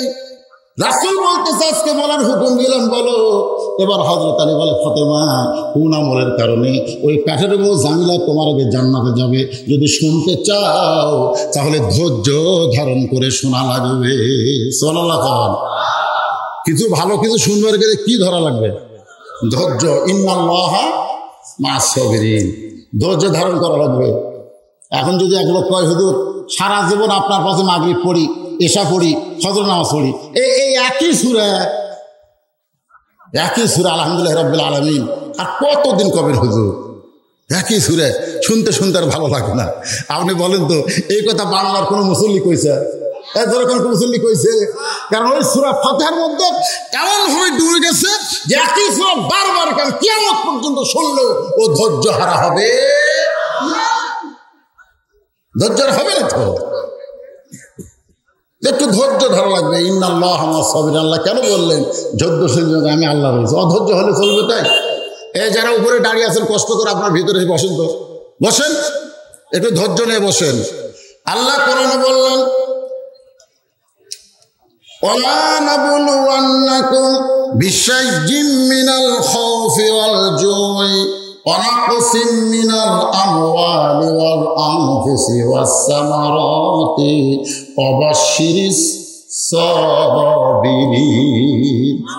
রাসূল বলতেছে, আজকে বলার হুকুম দিলাম, বলো। এবার হযরত আলী বলে, ফাতেমা কোন আমলের কারণে ওই কাঠের বউ জামিলা তোমার আগে জান্নাতে যাবে যদি শুনতে চাও তাহলে ধৈর্য ধারণ করে শোনা লাগবে। সুবহানাল্লাহ। কিছু ভালো কিছু শুনবার গেলে কি ধরা লাগবে? ধৈর্য। ইন্নাল্লাহা মা'আস সাবিরিন। ধৈর্য ধারণ করা লাগবে। এখন যদি এক লোক কয়, হুজুর সারা জীবন আপনার পাশে মাগরিব পড়ি, এশা পড়ি, ফজর নামাজ পড়ি, এই একই সূরা, একই সুরে আলহামদুলিল্লাহ রাব্বিল আলামিন। আর কতদিন কবের হুজুর একই সুরে শুনতে শুনতে আর ভালো লাগে না। আপনি বলেন তো এই কথা বাংলার কোনো মুসল্লি কইছে? এরকম কোনো মুসল্লি কইছে? কারণ ওই সূরা ফাতিহার মধ্যে এমন ভাবে ডুবে গেছে যে একই সূরা বারবার কেন কিয়ামত পর্যন্ত শুনলেও ও ধৈর্য হারা হবে, ধৈর্য হবে না। তো একটু ধৈর্য ধরা লাগবে। ইন্নাল্লাহ মা'আস সাবিরিন, আল্লাহ কেন বললেন ধৈর্যশীল? আমি আল্লাহ রয়েছে। অধৈর্য হলে চলবে? তাই এই যারা উপরে দাঁড়িয়ে আছেন কষ্ট করে আপনার ভিতরে বসেন, তো বসেন, একটু ধৈর্য নিয়ে বসেন। আল্লাহ কোরআনে বললেন ওয়ালা নাবলুওয়ান্নাকুম বিশাইয়্যিম মিনাল খাউফি ওয়াল জুই ওয়া নাকসিম মিনাল আমওয়ালি ওয়াল আনফুসি ওয়াস সামারাতি ওয়া বাশশিরিস সাবিরিন।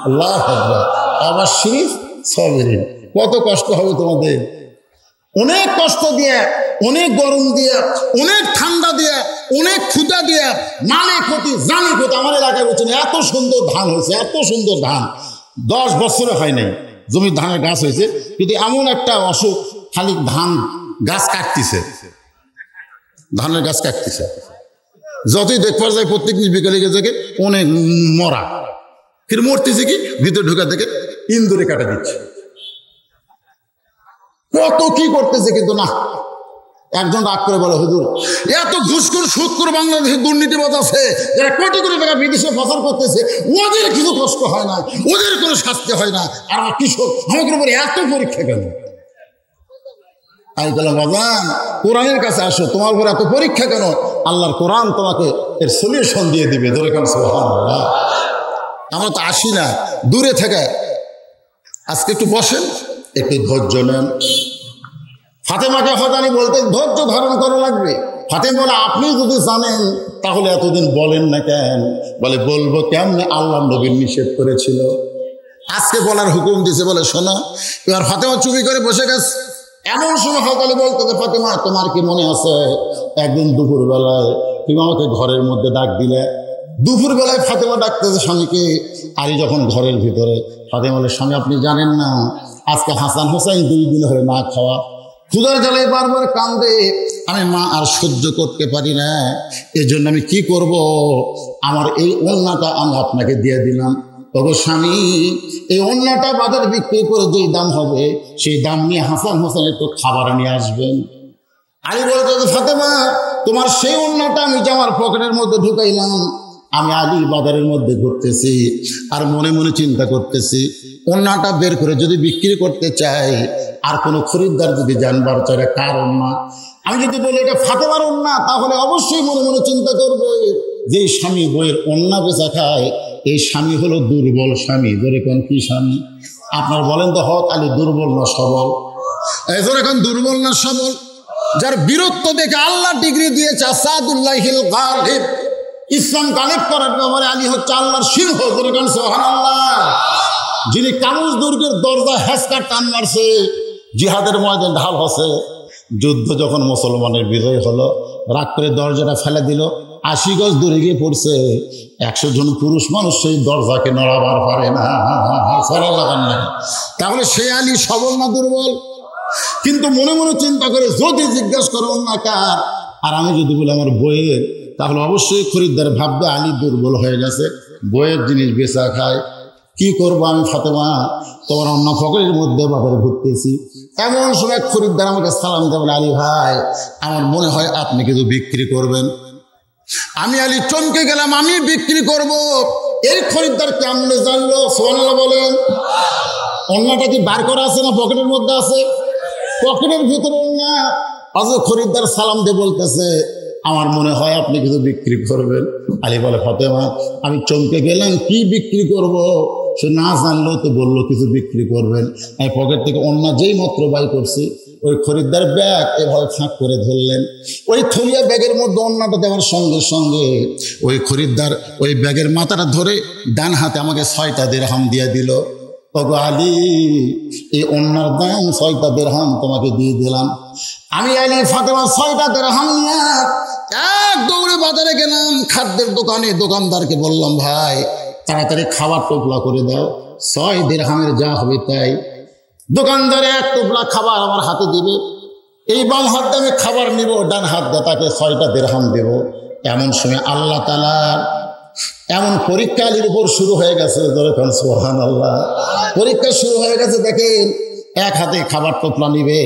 আল্লাহু আকবার। ওয়া বাশশিরিস সাবিরিন। কত কষ্ট হবে তোমাদের, অনেক কষ্ট দিয়ে, অনেক গরম দিয়ে, অনেক ঠান্ডা দিয়ে, অনেক ক্ষুধা দিয়ে, মানে ক্ষতি জানি ক্ষতি। আমার এলাকায় বলছেন এত সুন্দর ধান হয়েছে, এত সুন্দর ধান 10 বছরে হয় নাই, জমির ধানের গাছ হয়েছে, কিন্তু এমন একটা অসুখ, খালি ধান গাছ কাটতেছে, ধানের গাছ কাটতেছে। যতই দেখবার যায় প্রত্যেক দিন বিকেলে গেছে অনেক মরা, কিন্তু মরতেছে কি ভিতরে ঢুকা থেকে ইন্দুরে কাটা দিচ্ছে, কত কি করতেছে। কিন্তু না, একজন রাগ করে বলে হুজুর এত ঘুষখোর সুদখোর বাংলাদেশে দুর্নীতিবাজ আছে যারা কোটি কোটি টাকা বিদেশে পাচার করতেছে, ওদের কিছু কষ্ট হয় না, ওদের কোনো শাস্তি হয় না, আর আমার কৃষক আমাদের উপরে এত পরীক্ষা কেন? আমি বললাম বাবান কোরআনের কাছে আসো, তোমার উপর এত পরীক্ষা কেন? আল্লাহর কোরআন তোমাকে এর সলিউশন দিয়ে দিবে। ধরে কেন সুবহানাল্লাহ। আমরা তো আসি না, দূরে থেকে। আজকে একটু বসেন, একটু ধৈর্য নেন। ফাতেমাকে হতানি বলতে ধৈর্য ধারণ করা লাগবে। ফাতেমা বলে আপনি যদি জানেন তাহলে এতদিন বলেন না কেন? বলে বলবো কেমনে, আল্লাহ নবীর নিষেধ করেছিল, আজকে বলার হুকুম দিছে, বলে শোনো। এবার ফাতেমা চুপি করে বসে গেছে। এমন সময় হতালি বলতে যে ফাতেমা তোমার কি মনে আছে একদিন দুপুরবেলায় তুমি আমাকে ঘরের মধ্যে ডাক দিলে? দুপুরবেলায় ফাতেমা ডাকতেছে স্বামীকে। আলী যখন ঘরের ভিতরে, ফাতেমা বলে স্বামী আপনি জানেন না আজকে হাসান হোসাইন 2 দিন হয়ে না খাওয়া, ক্ষুধার জ্বালায় বারবার কান্দে, আমি মা আর সহ্য করতে পারি না, এজন্য আমি কি করব, আমার এই ওড়নাটা আমি আপনাকে দিয়ে দিলাম। তবে স্বামী এই ওড়নাটা বাজারে বিক্রি করে যেই দাম হবে সেই দাম নিয়ে হাসান হোসেন একটু খাবার নিয়ে আসবেন। আলী বলতে ফাতেমা তোমার সেই ওড়নাটা আমি জামার পকেটের মধ্যে ঢুকাইলাম, আমি আলী বাজারের মধ্যে ঘুরতেছি আর মনে মনে চিন্তা করতেছি ওড়নাটা বের করে যদি বিক্রি করতে চাই, আর কোনো খরিদ্দার যদি জানবার চায় কার ওড়না, আমি যদি বলি এটা ফাতেমার ওড়না, তাহলে অবশ্যই মনে মনে চিন্তা করবে যে স্বামী বইয়ের ওড়না বেচা খায় এই স্বামী হলো দুর্বল স্বামী। ধরে কোন কি স্বামী? আপনার বলেন তো হক আলী দুর্বল না সবল? এই ধরে এখন দুর্বল না সবল? যার বীরত্ব দেখে আল্লাহ ডিগ্রি দিয়েছে আসাদুল্লাহিল গালিব, ইসলাম গালিব করার ব্যাপারে আলী হচ্ছে আল্লাহর সিংহ। ধরে কোন সুবহানাল্লাহ। যিনি কানুজ দুর্গের দরজা হেসকা টান মারছে, জিহাদের ময়দান ঢাল হচ্ছে, যুদ্ধ যখন মুসলমানের বিজয় হলো, রাগ করে দরজাটা ফেলে দিল, 80 গজ দূরে গিয়ে পড়ছে, 100 জন পুরুষ মানুষ সেই দরজাকে নড়াবার পারে না, সরা লাগান না। তাহলে সে আলী সবল না দুর্বল? কিন্তু মনে মনে চিন্তা করে যদি জিজ্ঞাসা করো না কার, আর আমি যদি বলি আমার বইয়ের, তাহলে অবশ্যই খরিদ্দার ভাববে আলী দুর্বল হয়ে গেছে, বইয়ের জিনিস বেচা খায়। কি করবো আমি ফাতেমা, তোমার অন্য পকেটের মধ্যে বাজারে ঘুরতেছি। এমন সময় খরিদ্দার আমাকে সালাম দেয়, বলে আলী ভাই আমার মনে হয় আপনি কিছু বিক্রি করবেন। আমি আলী চমকে গেলাম, আমি বিক্রি করব? এই খরিদ্দার কেমনে জানলো? সুবহানাল্লাহ বলেন। অন্যটা কি বার করা আছে না পকেটের মধ্যে আছে? পকেটের ভিতরে অন্য। আজ খরিদ্দার সালাম দিয়ে বলতেছে আমার মনে হয় আপনি কিছু বিক্রি করবেন। আলী বলে ফাতেমা আমি চমকে গেলাম, কি বিক্রি করব? সে না জানলেও তো বললো কিছু বিক্রি করবেন। আমি পকেট থেকে অন্য যেই মাত্র বাই করছি, ওই খরিদ্দার ব্যাগ এভাবে ফাঁক করে ধরলেন। ওই থলিয়া ব্যাগের মধ্যে অন্যটা দেওয়ার সঙ্গে সঙ্গে ওই খরিদ্দার ওই ব্যাগের মাথাটা ধরে ডান হাতে আমাকে 6টা দিরহাম দিয়ে দিল। ওগো আলী এই অন্যার দাম 6টা দিরহাম তোমাকে দিয়ে দিলাম। আমি আলী ফাতেমা 6টা দিরহাম নিয়ে এক দৌড়ে বাজারে গেলাম খাদ্যের দোকানে। দোকানদারকে বললাম ভাই তাড়াতাড়ি খাবার টোপলা করে দাও, 6 দিরহামের যা হবে তাই। দোকানদারে 1 টোপলা খাবার আমার হাতে দিবে, এই বাম হাত দিয়ে আমি খাবার নিব, ডান হাত দিয়ে তাকে 6টা দিরহাম দেব। এমন সময় আল্লাহ তাআলার এমন পরীক্ষা আলীর উপর শুরু হয়ে গেছে, যখন সুবহানাল্লাহ পরীক্ষা শুরু হয়ে গেছে। দেখেন, 1 হাতে খাবার টোপলা নিবে,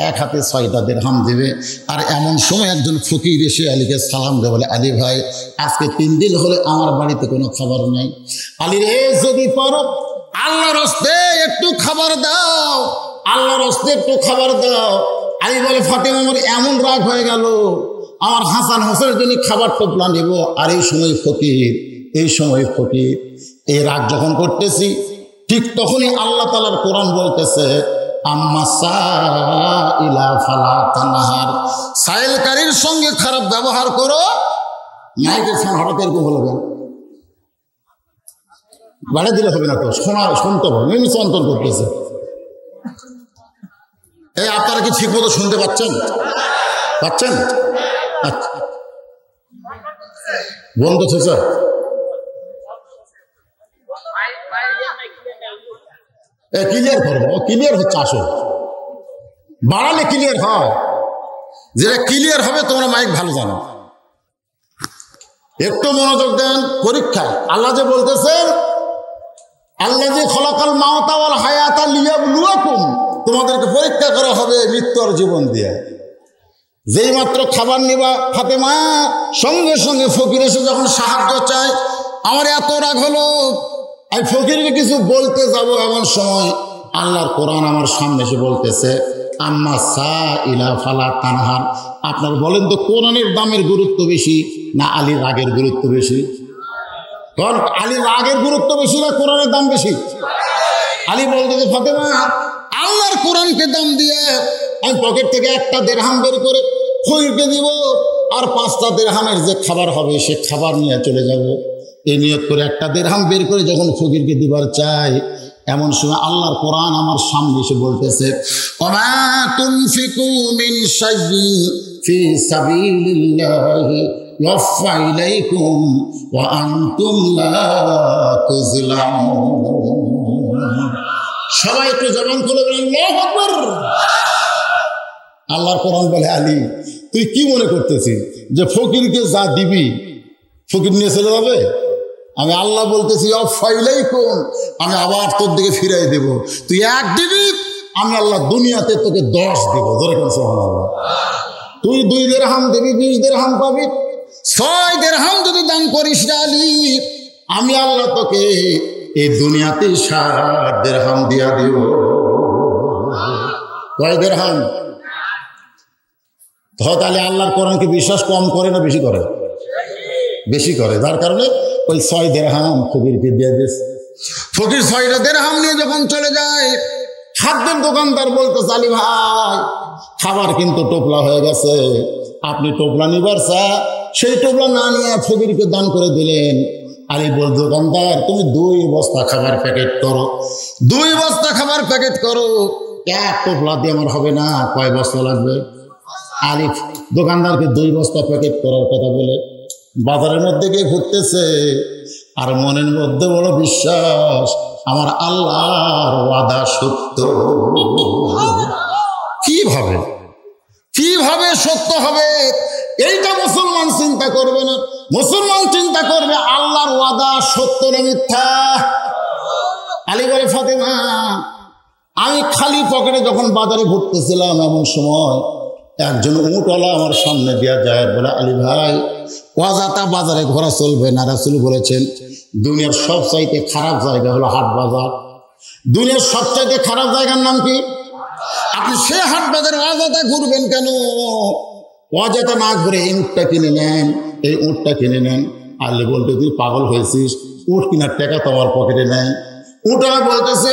1 হাতে 6টা দিরহাম দিবে। আর এমন সময় একজন ফকির এসে আলীকে সালাম দেয়, বলে আলী ভাই, আজকে 3 দিন হলে আমার বাড়িতে কোনো খাবার নাই। আলী রে, যদি পারো আল্লাহর হস্তে একটু খাবার দাও, আল্লাহর হস্তে একটু খাবার দাও। আলী বলে, ফাতেমা আমার এমন রাগ হয়ে গেল, আমার হাসান হোসেনের জন্য খাবার টোপলা নেব। আর এই সময় ফকির এই রাগ যখন করতেছি, ঠিক তখনই আল্লাহ তাআলার কোরআন বলতেছে, আম্মা সাইলা ফালা তানহার, সাইলকারীর সঙ্গে খারাপ ব্যবহার করো। মাইকের ফোন হঠাৎ এরকম হলো কেন? বাড়ি দিলে হবে না তো, শুনতে হবে, নিমন্ত্রণ করতেছে। এই আপনারা কি ঠিক মতো শুনতে পাচ্ছেন? আচ্ছা, বন্ধ আছে স্যার? ক্লিয়ার করবো, ক্লিয়ার হচ্ছে, আসো বাড়ালে ক্লিয়ার হয়। যেটা ক্লিয়ার হবে তোমরা মাইক ভালো জানো, একটু মনোযোগ দেন। পরীক্ষা আল্লাহ যে বলতেছেন, আল্লাহ যে খলাকাল মাউতা ওয়াল হায়াতা লিয়াবলুয়াকুম, তোমাদেরকে পরীক্ষা করা হবে মৃত্যু আর জীবন দিয়ে। যেই মাত্র খাবার নিবা ফাতেমা, সঙ্গে সঙ্গে ফকির এসে যখন সাহায্য চায়, আমার এত রাগ হলো, আমি ফকিরকে কিছু বলতে যাব, এমন সময় আল্লাহর কোরআন আমার সামনে এসে বলতেছে, আম্মা সাইলা ফালা তানহার। আপনারা বলেন তো, কোরআনের দামের গুরুত্ব বেশি না আলীর রাগের গুরুত্ব বেশি? কারণ আলীর রাগের গুরুত্ব বেশি না কোরআনের দাম বেশি? আলী বলতেছে, ফাতেমা আল্লাহর কোরআনকে দাম দিয়ে আমি পকেট থেকে 1টা দিরহাম বের করে ফকিরকে দিব, আর 5টা দিরহামের যে খাবার হবে সে খাবার নিয়ে চলে যাব। এই নিয়ত করে 1টা দিরহাম বের করে যখন ফকিরকে দিবার চাই, এমন সময় আল্লাহর কোরআন আমার সামনে এসে বলতেছে, ওমা তুনফিকু মিন শাইইন ফি সাবিলিল্লাহি ইউফা ইলাইকুম ওয়া আনতুম লা তুযলামুন। সবাই একটু জবান খুলে বলেন আল্লাহু আকবার। আল্লাহর কোরআন বলে, আলী তুই কি মনে করতেছিস যে ফকিরকে যা দিবি ফকির নিয়ে চলে যাবে? আমি আল্লাহ বলতেছি, অফাইলাইকুম, আমি আবার তোর দিকে ফিরাই দেব। তুই 1 দিবি, আমি আল্লাহ দুনিয়াতে তোকে 10 দেব। সুবহানাল্লাহ। তুই 2 দিরহাম দিবি, 20 দিরহাম পাবি। 6 দিরহাম যদি দান করিস আলী, আমি আল্লাহ তোকে এই দুনিয়াতে 7 দিরহাম দিয়া দিব। কয় দিরহাম? তাহলে আল্লাহর কোরআনকে বিশ্বাস কম করে না বেশি করে? বেশি করে। যার কারণে ওই 6 দিরহাম ফকিরকে দিয়ে দিয়েছে। ফকির 6টা দিরহাম নিয়ে যখন চলে যায়, খাদ্যের দোকানদার বলতে, আলী ভাই খাবার কিন্তু টোপলা হয়ে গেছে, আপনি টোপলা নিবার সেই টোপলা না নিয়ে ফকিরকে দান করে দিলেন। আলী বল, দোকানদার তুমি 2 বস্তা খাবার প্যাকেট করো, 2 বস্তা খাবার প্যাকেট করো। 1 টোপলা দিয়ে আমার হবে না, কয় বস্তা লাগবে? আলী দোকানদারকে 2 বস্তা প্যাকেট করার কথা বলে বাজারের মধ্যে গিয়ে ঘুরতেছে, আর মনের মধ্যে বড় বিশ্বাস, আমার আল্লাহর ওয়াদা সত্য। কিভাবে সত্য হবে এইটা মুসলমান চিন্তা করবে না। মুসলমান চিন্তা করবে আল্লাহর ওয়াদা সত্য না মিথ্যা। আলী বলে, ফাতেমা আমি খালি পকেটে যখন বাজারে ঘুরতেছিলাম, এমন সময় একজন উটওয়ালা আমার সামনে দিয়া যায়, বলে, আলী ভাই ওয়াজাতা বাজারে ঘোরা চলবে না। রাসূল বলেছেন, দুনিয়ার সবচাইতে খারাপ জায়গা হলো হাট বাজার। দুনিয়ার সবচাইতে খারাপ জায়গার নাম কি? আপনি সে হাট বাজারে ওয়াজাতা ঘুরবেন কেন? ওয়াজাতা না ঘুরে এই উটটা কিনে নেন, এই উটটা কিনে নেন। আলী বলতে, তুই পাগল হয়েছিস? উট কেনার টাকা তো আমার পকেটে নেই। উটওয়ালা বলতেছে,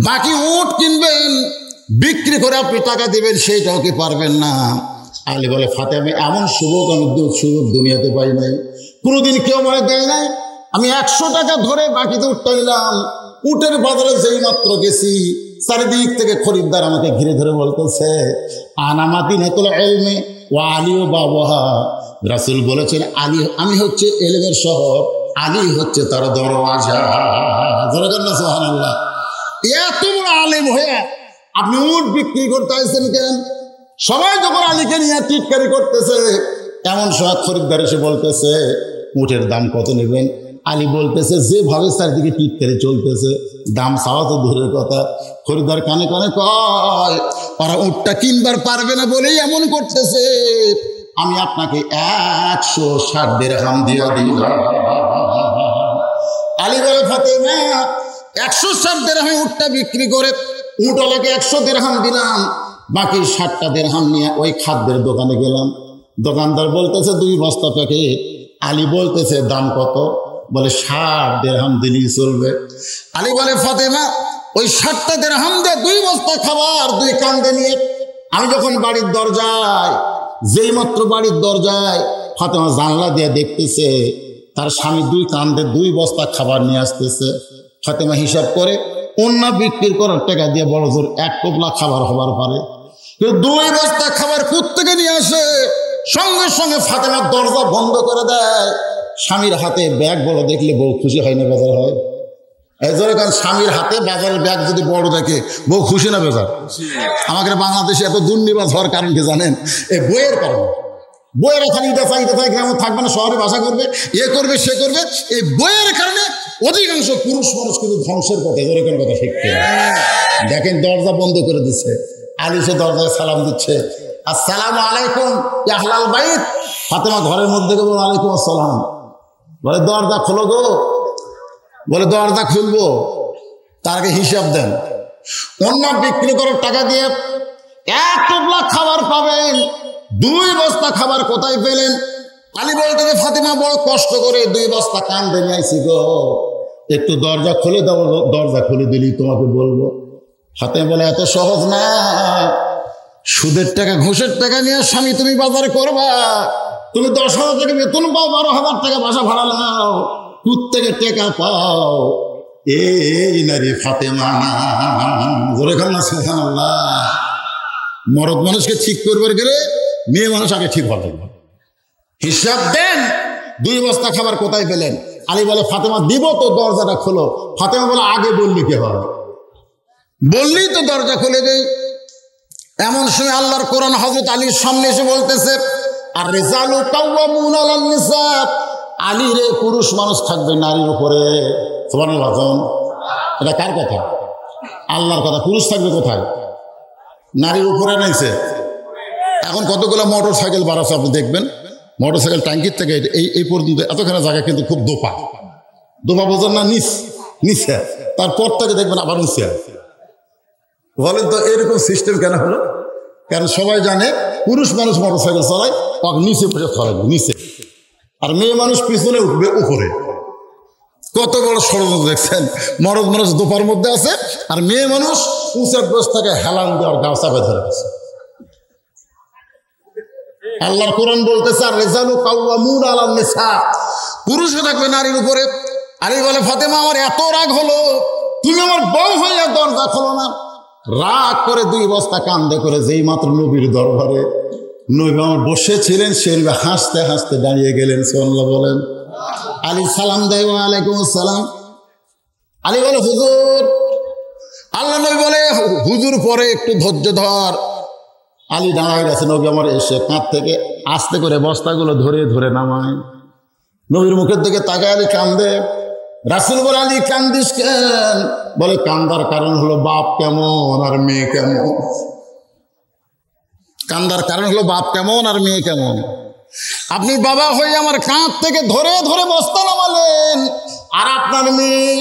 বাকি উট কিনবেন, বিক্রি করে আপনি টাকা দেবেন, সেইটাও কি পারবেন না? আলী বলে, ফাতেমা এমন সুযোগ দুনিয়াতে পাই নাই, কোনোদিন কেউ মনে দেয় নাই। আমি 100 টাকা ধরে বাকিতে উঠতে নিলাম। উটের বাজারে যেই মাত্র গেছি, চারিদিক থেকে খরিদ্দার আমাকে ঘিরে ধরে বলতেছে, আনা মাদিনাতুল ইলমি ওয়া আলী বাবাহা। রাসূল বলেছেন, আমি হচ্ছে এলেমের শহর, আলী হচ্ছে তার দরওয়াজা। সুবহানাল্লাহ। এত বড় আলেম হয়ে আপনি উট বিক্রি করতে আসছেন কেন? সবাই যখন আলীকে নিয়ে টিটকারি করতেছে, এমন সময় খরিদ্দার এসে বলতেছে উটের দাম কত নেবেন? আলী বলতেছে যেভাবে চারদিকে টিটকারি চলতেছে দাম চাওয়া তো দূরের কথা। খরিদ্দার কানে কানে কয় ওরা উটটা কিনবার পারবে না বলেই এমন করতেছে, আমি আপনাকে 160 দিরহাম দিয়ে দিলাম। আলী বলে ফাতেমা 160 দিরহামে উটটা বিক্রি করে উটওয়ালাকে 100 দিরহাম দিলাম, বাকি 60টা দিরহাম নিয়ে ওই খাদ্যের দোকানে গেলাম। দোকানদার বলতেছে 2 বস্তা প্যাকেট। আলী বলতেছে দাম কত? বলে 60 দিরহাম দিলেই চলবে। আলী বলে ফাতেমা ওই 60টা দিরহাম দিয়ে 2 বস্তা খাবার 2 কান্দে নিয়ে আমি যখন বাড়ির দরজায়, যেই মাত্র বাড়ির দরজায় ফাতেমা জানলা দিয়ে দেখতেছে তার স্বামী 2 কান্দে 2 বস্তা খাবার নিয়ে আসতেছে। ফাতেমা হিসাব করে অন্য বিক্রি করার টাকা দিয়ে বড় জোর 1 টোপলা খাবার হবার পারে, 2 বস্তা খাবার কোত্থেকে নিয়ে আসে? সঙ্গে সঙ্গে ফাতেমার দরজা বন্ধ করে দেয়। স্বামীর হাতে ব্যাগ বড় দেখলে বউ খুশি হয় না বেজার হয়? এই জন্য কারণ স্বামীর হাতে বাজারের ব্যাগ যদি বড় দেখে বউ খুশি না বেজার? আমাদের বাংলাদেশে এত দুর্নিবাস হওয়ার কারণ কি জানেন? এই বইয়ের কারণে। বইয়ের এখানে ইটা চাই গ্রামে থাকবে না, শহরে বাসা করবে, করবে সে করবে। এই বইয়ের কারণে অধিকাংশ পুরুষ মানুষ কিন্তু ধ্বংসের পথে। ধরে কোন কথা শিখতে দেখেন দরজা বন্ধ করে দিচ্ছে। আলী সে দরজায় সালাম দিচ্ছে, আসসালামু আলাইকুম ইয়া আহলাল বাইত। ফাতেমা ঘরের মধ্যে গিয়ে বলে ওয়ালাইকুম আসসালাম। বলে দরজা খোলো গো। বলে দরজা খুলবো, তার আগে হিসাব দেন। অন্য বিক্রি করার টাকা দিয়ে 1 টোপলা খাবার পাবেন, 2 বস্তা খাবার কোথায় পেলেন? আলী বলতে যে ফাতেমা বড় কষ্ট করে 2 বস্তা কান্দে নিয়ে আইছি গো, একটু দরজা খুলে দাও। দরজা খুলে দিলেই তোমাকে বলবো। ফাতেমা বলে এত সহজ না, সুদের টাকা ঘুষের টাকা নিয়ে স্বামী তুমি বাজার করবা, তুমি 10,000 টাকা বেতন পাও, 12,000 টাকা বাসা ভাড়া নাও, থেকে টাকা পাও, এই নারী ফাতেমা। জোরে খান না সুবহানাল্লাহ। মরদ মানুষকে ঠিক করবার গেলে মেয়ে মানুষ আগে ঠিক হবে। হিসাব দেন 2 বস্তা খাবার কোথায় পেলেন? আলী বলে ফাতেমা দিব তো, দরজাটা খোলো। ফাতেমা বলে আগে বললি কি হয়? বললেই তো দরজা খুলে দেই। এমন সময় আল্লাহর কোরআন হযরত আলীর সামনে এসে বলতেছে আর রিজালু কাওয়ামুনা আলান নিসা। আলী রে পুরুষ মানুষ থাকবে নারীর উপরে। সুবহানাল্লাহ। এটা কার কথা? আল্লাহর কথা। পুরুষ থাকবে কোথায়? নারীর উপরে নাইছে। এখন কতগুলো মোটর সাইকেল বাড়াচ্ছে আপনি দেখবেন, মোটর সাইকেল ট্যাঙ্কির থেকে এই পর্যন্ত এতখানে জায়গা কিন্তু খুব দোপা বোঝার না, নিচে তারপর থেকে দেখবেন আবার নিচে। বলেন তো এরকম সিস্টেম কেন হলো? কারণ সবাই জানে পুরুষ মানুষ মোটর সাইকেল চালায় নিচে বসে থাকবে নিচে, আর মেয়ে মানুষ পিছনে উঠবে উপরে। কত বড় ষড়যন্ত্র দেখছেন! মরদ মানুষ দোপার মধ্যে আছে আর মেয়ে মানুষ উঁচের বসে থাকে হেলান দেওয়ার গাও চাপে ধরে আছে। আল্লাহর কোরআন বলতেছে আর রিজালু কাওয়ামুনা আলান নিসা, পুরুষও থাকবে নারীর উপরে। আলী বলে ফাতেমা আমার এত রাগ হলো, তুমি আমার বউ হইয়া দরজা খোলো না। রাগ করে 2 বস্তা কান্দে করে যেই মাত্র নবীর দরবারে নবী আমার বসেছিলেন, সে হাসতে হাসতে দাঁড়িয়ে গেলেন। সুবহানাল্লাহ বলেন। আলী সালাম দেয়, ওয়ালাইকুম আসসালাম। আলী বলে হুজুর। আল্লাহ নবী বলে হুজুর পরে একটু ধৈর্য ধর। আলী দাঁড়ায় গেছে, নবী আমার এসে কাঁধ থেকে আস্তে করে বস্তাগুলো ধরে ধরে নামায়। নবীর মুখের দিকে তাকায় আলী কান্দে। রাসূল বলে আলী কান্দিস কেন? বলে কান্দার কারণ হলো বাপ কেমন আর মেয়ে কেমন। কান্দার কারণ হলো বাপ কেমন আর মেয়ে কেমন। আপনি বাবা হয়ে আমার কাঁধ থেকে ধরে ধরে বস্তা নামালেন, আর আপনার মেয়ে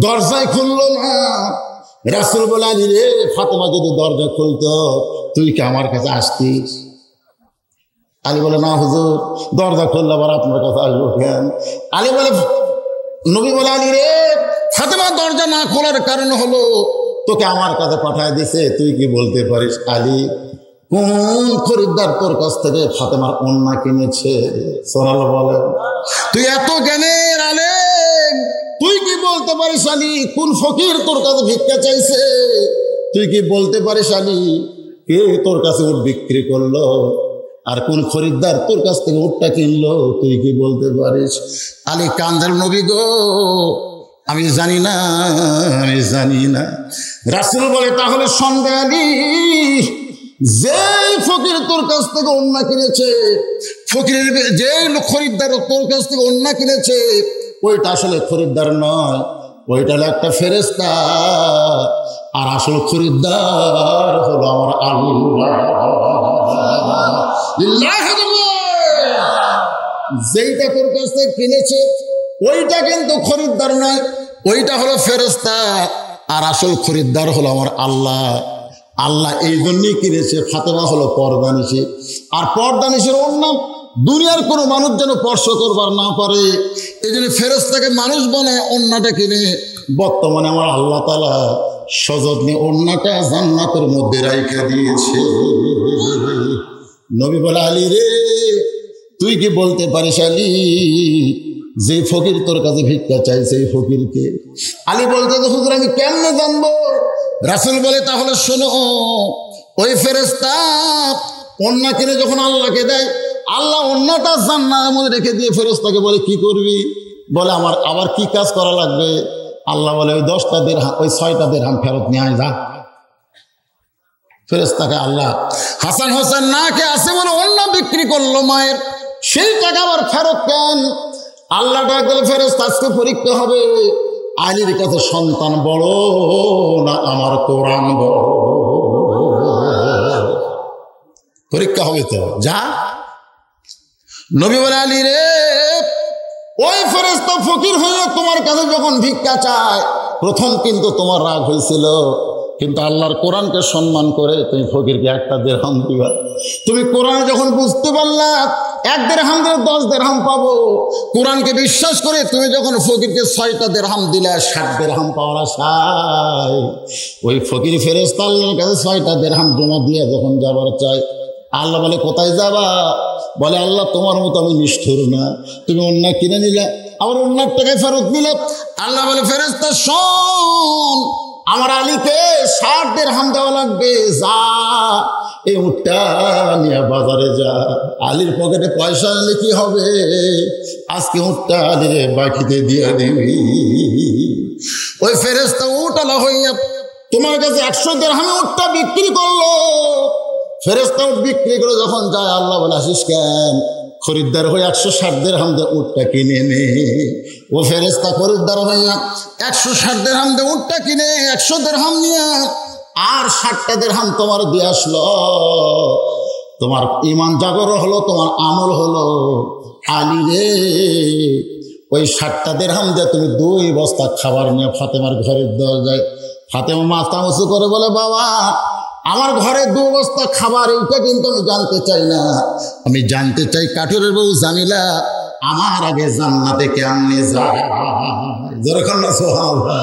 দরজায় খুললো না। রাসূল বলে আলী রে, ফাতেমা যদি দরজা খুলতো তুই কি আমার কাছে আসতিস? আলী বলে না হুজুর, দরজা খুললে আবার আপনার কাছে আসবো কেন? আলী বলে নবী বলে আলী রে, ফাতেমা দরজা না খোলার কারণ হলো তোকে আমার কাছে পাঠায় দিছে, তুই কি বলতে পারিস? আলী কোন খরিদ্দার তোর কাছ থেকে ফাতেমার ওন্না কিনেছে? সুবহানাল্লাহ বলে। তুই এত জ্ঞানের আলেম, তুই কি বলতে পারিস আলী কোন ফকির তোর কাছে ভিক্ষা চাইছে? তুই কি বলতে পারিস আলী কে তোর কাছে উট বিক্রি করলো? আর কোন খরিদ্দার তোর কাছ থেকে উটটা কিনলো তুই কি বলতে পারিস? আলী কান্দার, নবী গো আমি জানি না, আমি জানি না। রাসূল বলে তাহলে সন্দেহ আলী, যে ফকির তোর কাছ থেকে ওন্না কিনেছে, ফকিরের যে খরিদ্দার তোর কাছ থেকে ওন্না কিনেছে, ওইটা আসলে খরিদ্দার নয়, ওইটা হলো একটা ফেরেশতা, আর আসল খরিদ্দার হলো আমার আল্লাহ। যেইটা তোর কাছ থেকে কিনেছে ওইটা কিন্তু খরিদ্দার নয়, ওইটা হলো ফেরেশতা, আর আসল খরিদ্দার হলো আমার আল্লাহ। আল্লাহ এই জন্যই কিনেছে। ফাতেমা হলো পর্দানিশী, আর পর্দানিশীর ওন্না দুনিয়ার কোনো মানুষ যেন স্পর্শ করবার না পারে, এই জন্য ফেরেশতাকে মানুষ বানায় ওন্নাটা কিনে। বর্তমানে আমার আল্লাহ তাআলা সযত্নে ওন্নাটা জান্নাতের মধ্যে রাইখা দিয়েছে। নবী বলে আলী রে, তুই কি বলতে পারিস আলী, যে ফকির তোর কাছে ভিক্ষা চাইছে এই ফকিরকে? আলী বলতে তো হুজুর আমি কেমনে জানবো? রাসূল বলে তাহলে শোনো, ওই ফেরেশতা ওন্না কিনে যখন আল্লাহকে দেয়, আল্লাহ ওন্নাটা জান্নাতের মধ্যে রেখে দিয়ে ফেরেশতাকে বলে কি করবি? বলে আমার আবার কি কাজ করা লাগবে? আল্লাহ বলে ওই 10টা দিরহাম, ওই 6টা দিরহাম ফেরত নিয়ে আয় যা। ফেরেশতাকে আল্লাহ হাসান হোসেন না কে আসে বলে ওন্না বিক্রি করলো মায়ের, সেই টাকা আবার ফেরত কেন? আল্লাহ ডাক দিলে ফেরেশতা আজকে পরীক্ষা হবে, আলীর কাছে সন্তান বড় না আমার কোরআন বড়? পরীক্ষা হবে তো, যা। নবী বলে আলী রে, ওই ফেরেশতা ফকির হয়ে তোমার কাছে যখন ভিক্ষা চায়, প্রথম কিন্তু তোমার রাগ হয়েছিল, কিন্তু আল্লাহর কোরআনকে সম্মান করে তুমি ফকিরকে 1টা দিরহাম দিবা। তুমি কোরআন যখন বুঝতে পারলা 1 দিরহাম দিয়ে 10 দিরহাম পাবো, কোরআনকে বিশ্বাস করে তুমি যখন ফকিরকে 6টা দিরহাম দিলে 60 দিরহাম পাওয়ার আশায়, ওই ফকির ফেরেশতা আল্লাহর কাছে 6টা দিরহাম জমা দিয়ে যখন যাবার চাই, আল্লাহ বলে কোথায় যাবা? বলে আল্লাহ তোমার মতো আমি নিষ্ঠুর না, তুমি ওন্না কিনে নিলে আবার ওন্নার টাকায় ফেরত দিলে। আল্লাহ বলে ফেরেশতা শোন, আমার আলীকে 60 দিরহাম দেওয়া লাগবে, যা এই উটটা নিয়ে বাজারে যা। আলীর পকেটে পয়সা এলে কি হবে? আজকে উটটা আলীর বাকিতে দিয়ে দিবি। ওই ফেরেশতা উটওয়ালা হইয়া তোমার কাছে 100 দিরহামে উটটা বিক্রি করলো। ফেরেশতা উট বিক্রি করে যখন যায়, আল্লাহ বলে আসিস কেন? খরিদ্দার হয়ে 160 দিরহাম দিয়ে উটটা কিনে নে। ও ফেরেশতা খরিদ্দার হইয়া 160 দিরহাম দিয়ে উটটা কিনে 100 দিরহাম নিয়ে আর 60টা দিরহাম তোমার দিয়ে আসলো। তোমার ইমান জাগর হলো, তোমার আমল হলো। আলী রে, ওই 60টা দিরহাম দিয়ে তুমি 2 বস্তা খাবার নিয়ে ফাতেমার ঘরে দেওয়া যায়। ফাতেমা মাথা উঁচু করে বলে বাবা, আমার ঘরে 2 বস্তা খাবার, এইটা কিন্তু আমি জানতে চাই না। আমি জানতে চাই কাঠুরের বউ জামিলা আমার আগে জান্নাতে কেমনে যায়। যেরকম না সুবহানাল্লাহ।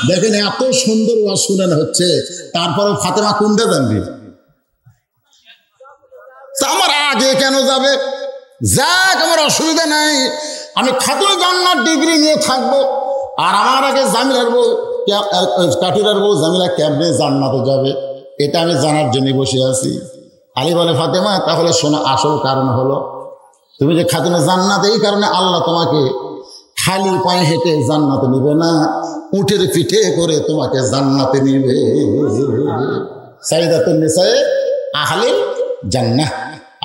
দেখেন এত সুন্দর ওয়াজ শুনানো হচ্ছে, তারপরে ফাতেমা কোনটা জানবি? আমার আগে কেন যাবে? যাক, আমার অসুবিধা নাই, আমি খাতুন জান্নাত ডিগ্রি নিয়ে থাকবো, আর আমার আগে জামিলার বউ, কাঠুরের বউ জামিলা কেমনে জান্নাতে যাবে, এটা আমি জানার জন্য বসে আছি। আলী বলে ফাতেমা তাহলে শোনো, আসল কারণ হলো তুমি যে খাতুনে জান্নাত, এই কারণে আল্লাহ তোমাকে খালি পায়ে হেঁটে জান্নাতে নিবে না, উটের পিঠে করে তোমাকে জান্নাতে নিবে। সাইদাতুন নিসায়ে আহলিল জান্নাহ,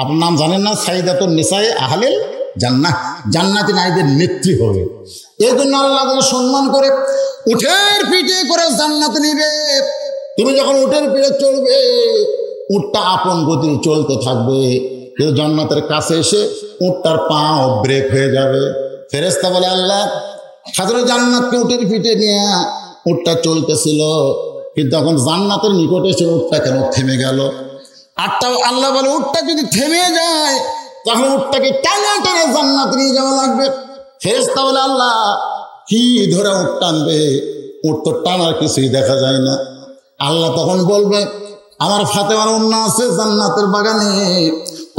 আপনার নাম জানেন না? সাইদাতুন নিসায়ে আহলিল জান্নাহ, জান্নাতি নারীদের নেত্রী হবে। এই জন্য আল্লাহ তাকে সম্মান করে উটের পিঠে করে জান্নাতে নিবে। তুমি যখন উটের পিঠে চলবে, উটটা আপন গতি চলতে থাকবে, কিন্তু জান্নাতের কাছে এসে উটটার পাও ব্রেক হয়ে যাবে। ফেরেশতা বলে আল্লাহ, খাতুনে জান্নাতকে উটের পিঠে নিয়ে উটটা চলতেছিল, কিন্তু এখন জান্নাতের নিকটে এসে উটটা কেন থেমে গেল? আল্লাহ বলে উটটা যদি থেমে যায় তখন উটটাকে টানা টেনে জান্নাতে নিয়ে যাওয়া লাগবে। ফেরেশতা বলে আল্লাহ, কি ধরে উট টানবে? উট তো টানার কিছুই দেখা যায় না। আল্লাহ তখন বলবে, আমার ফাতেমার ওন্না আছে জান্নাতের বাগানে,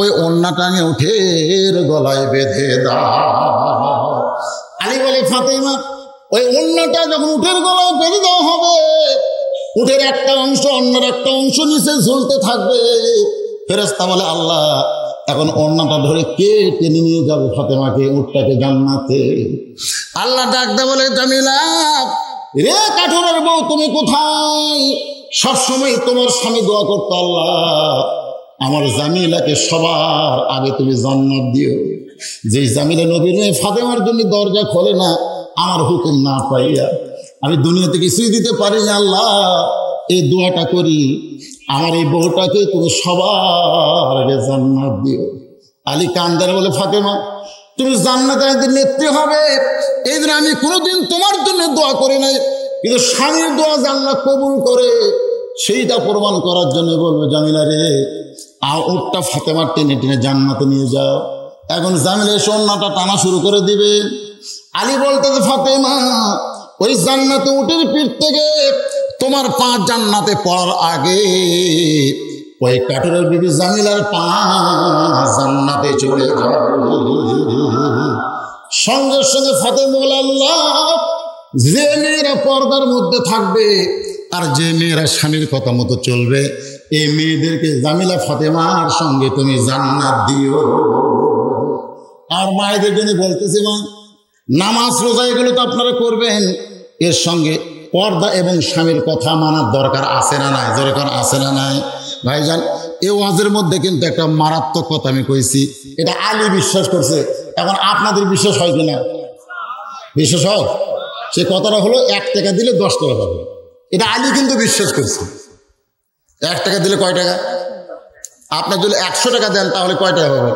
ওই ওন্নাটা নিয়ে উটের গলায় বেঁধে দাও। আলী বলে ফাতেমা, ওই ওন্নাটা যখন উটের গলায় বেঁধে দেওয়া হবে, উটের একটা অংশ অন্যের একটা অংশ নিচে ঝুলতে থাকবে। ফেরেশতা বলে আল্লাহ, এখন ওড়নাটা ধরে কে টেনে নিয়ে যাবে ফাতেমাকে, উটটাকে জান্নাতে? আল্লাহ ডাকতে বলে, জামিলা রে কাঠুরের বউ তুমি কোথায়? সবসময় তোমার স্বামী দোয়া করতো, আল্লাহ আমার জামিলাকে সবার আগে তুমি জান্নাত দিও। যে জামিলা নবীর মেয়ে ফাতেমার জন্য দরজা খোলে না আমার হুকুম না পাইয়া, আমি দুনিয়াতে কিছুই দিতে পারি না, আল্লাহ এই দোয়াটা করি আমার এই বউটাকে তুমি সবার আগে জান্নাত দিও। আলী কান্দার বলে, ফাতেমা তুমি জান্নাতের নেত্রী হবে এই দিন আমি কোনোদিন তোমার জন্য দোয়া করি নাই, কিন্তু স্বামীর দোয়া জান্নাত কবুল করে সেইটা প্রমাণ করার জন্য বলবো, জামিলা রে উটটা ফাতেমার টেনে টেনে জান্নাতে নিয়ে যাও। এখন জামিলা সোনাটা টানা শুরু করে দিবে। আলী বলতে, ফাতেমা ওই জান্নাতে উটের পিঠ থেকে তোমার পা জান্নাতে পড়ার আগে ওই কাঠুরের বিবি জামিলার পা জান্নাতে চলে যাও। সঙ্গে সঙ্গে ফাতেমা বলে, আল্লাহ যে মেয়েরা পর্দার মধ্যে থাকবে আর যে মেয়েরা স্বামীর কথা মতো চলবে এই মেয়েদেরকে জামিলা ফাতেমার সঙ্গে তুমি জান্নাত দিও। আর মায়েদের জন্য বলতেছি, মা নামাজ রোজা এগুলো তো আপনারা করবেন, এর সঙ্গে পর্দা এবং স্বামীর কথা মানার দরকার আছে না নাই? দরকার আছে না নাই? ভাইজান এই ওয়াজের মধ্যে কিন্তু একটা মারাত্মক কথা আমি কইছি, এটা আলী বিশ্বাস করছে। এখন আপনাদের বিশ্বাস হয় কিনা? বিশ্বাস হয়? সে কথাটা হলো 1 টাকা দিলে 10 টাকা পাবে, এটা আলী কিন্তু বিশ্বাস করছে। 1 টাকা দিলে কয় টাকা? আপনার যদি 100 টাকা দেন তাহলে কয় টাকা পাবে?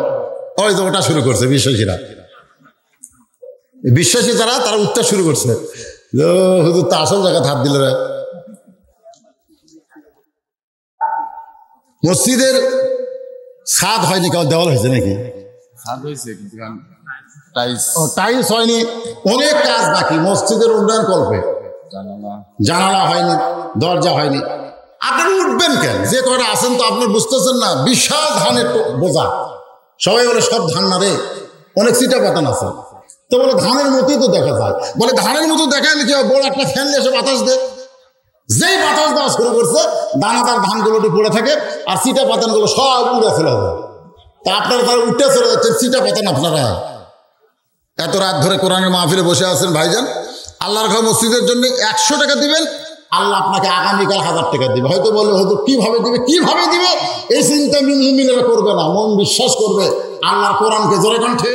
ওই যে ওটা শুরু করছে বিশ্বাসীরা, বিশ্বাসী যারা তারা উত্তর শুরু করছে, হুজুর তা আসল জায়গা হাত দিল। মসজিদের ছাদ হয়নি, কাউ দেওয়াল হয়েছে নাকি? টাইলস হয়নি, অনেক কাজ বাকি মসজিদের উন্নয়ন কল্পে। জানালা হয়নি, দরজা হয়নি। আপনারা উঠবেন কেন? যে কয়টা আছেন তো আপনার বুঝতেছেন না, বিশাল ধানের বোঝা। সবাই বলে সব ধান না রে, অনেক সিটা পাতান আছে। তো বলে ধানের মতোই তো দেখা যায়। বলে ধানের মতো দেখালে কি বড় একটা ফ্যান এসে বাতাস দেয়, যেই বাতাস দেওয়া শুরু করছে দানাদার ধানগুলোটি পড়ে থাকে আর সিটা পাতানগুলো সব উড়ে চলে যায়। তা আপনারা তারা উঠে চলে যাচ্ছেন, সিটা পাতান আপনারা। এত রাত ধরে কোরআনের মাহফিলে বসে আছেন ভাইজান, আল্লাহর ঘর মসজিদের জন্য 100 টাকা দিবেন, আল্লাহ আপনাকে আগামীকাল 1000 টাকা দিবে। হয়তো বলবে হয়তো কিভাবে দিবে, কিভাবে দিবে এই চিন্তা মুমিনেরা করবে না, মন বিশ্বাস করবে আল্লাহর কোরআনকে। জোরে কণ্ঠে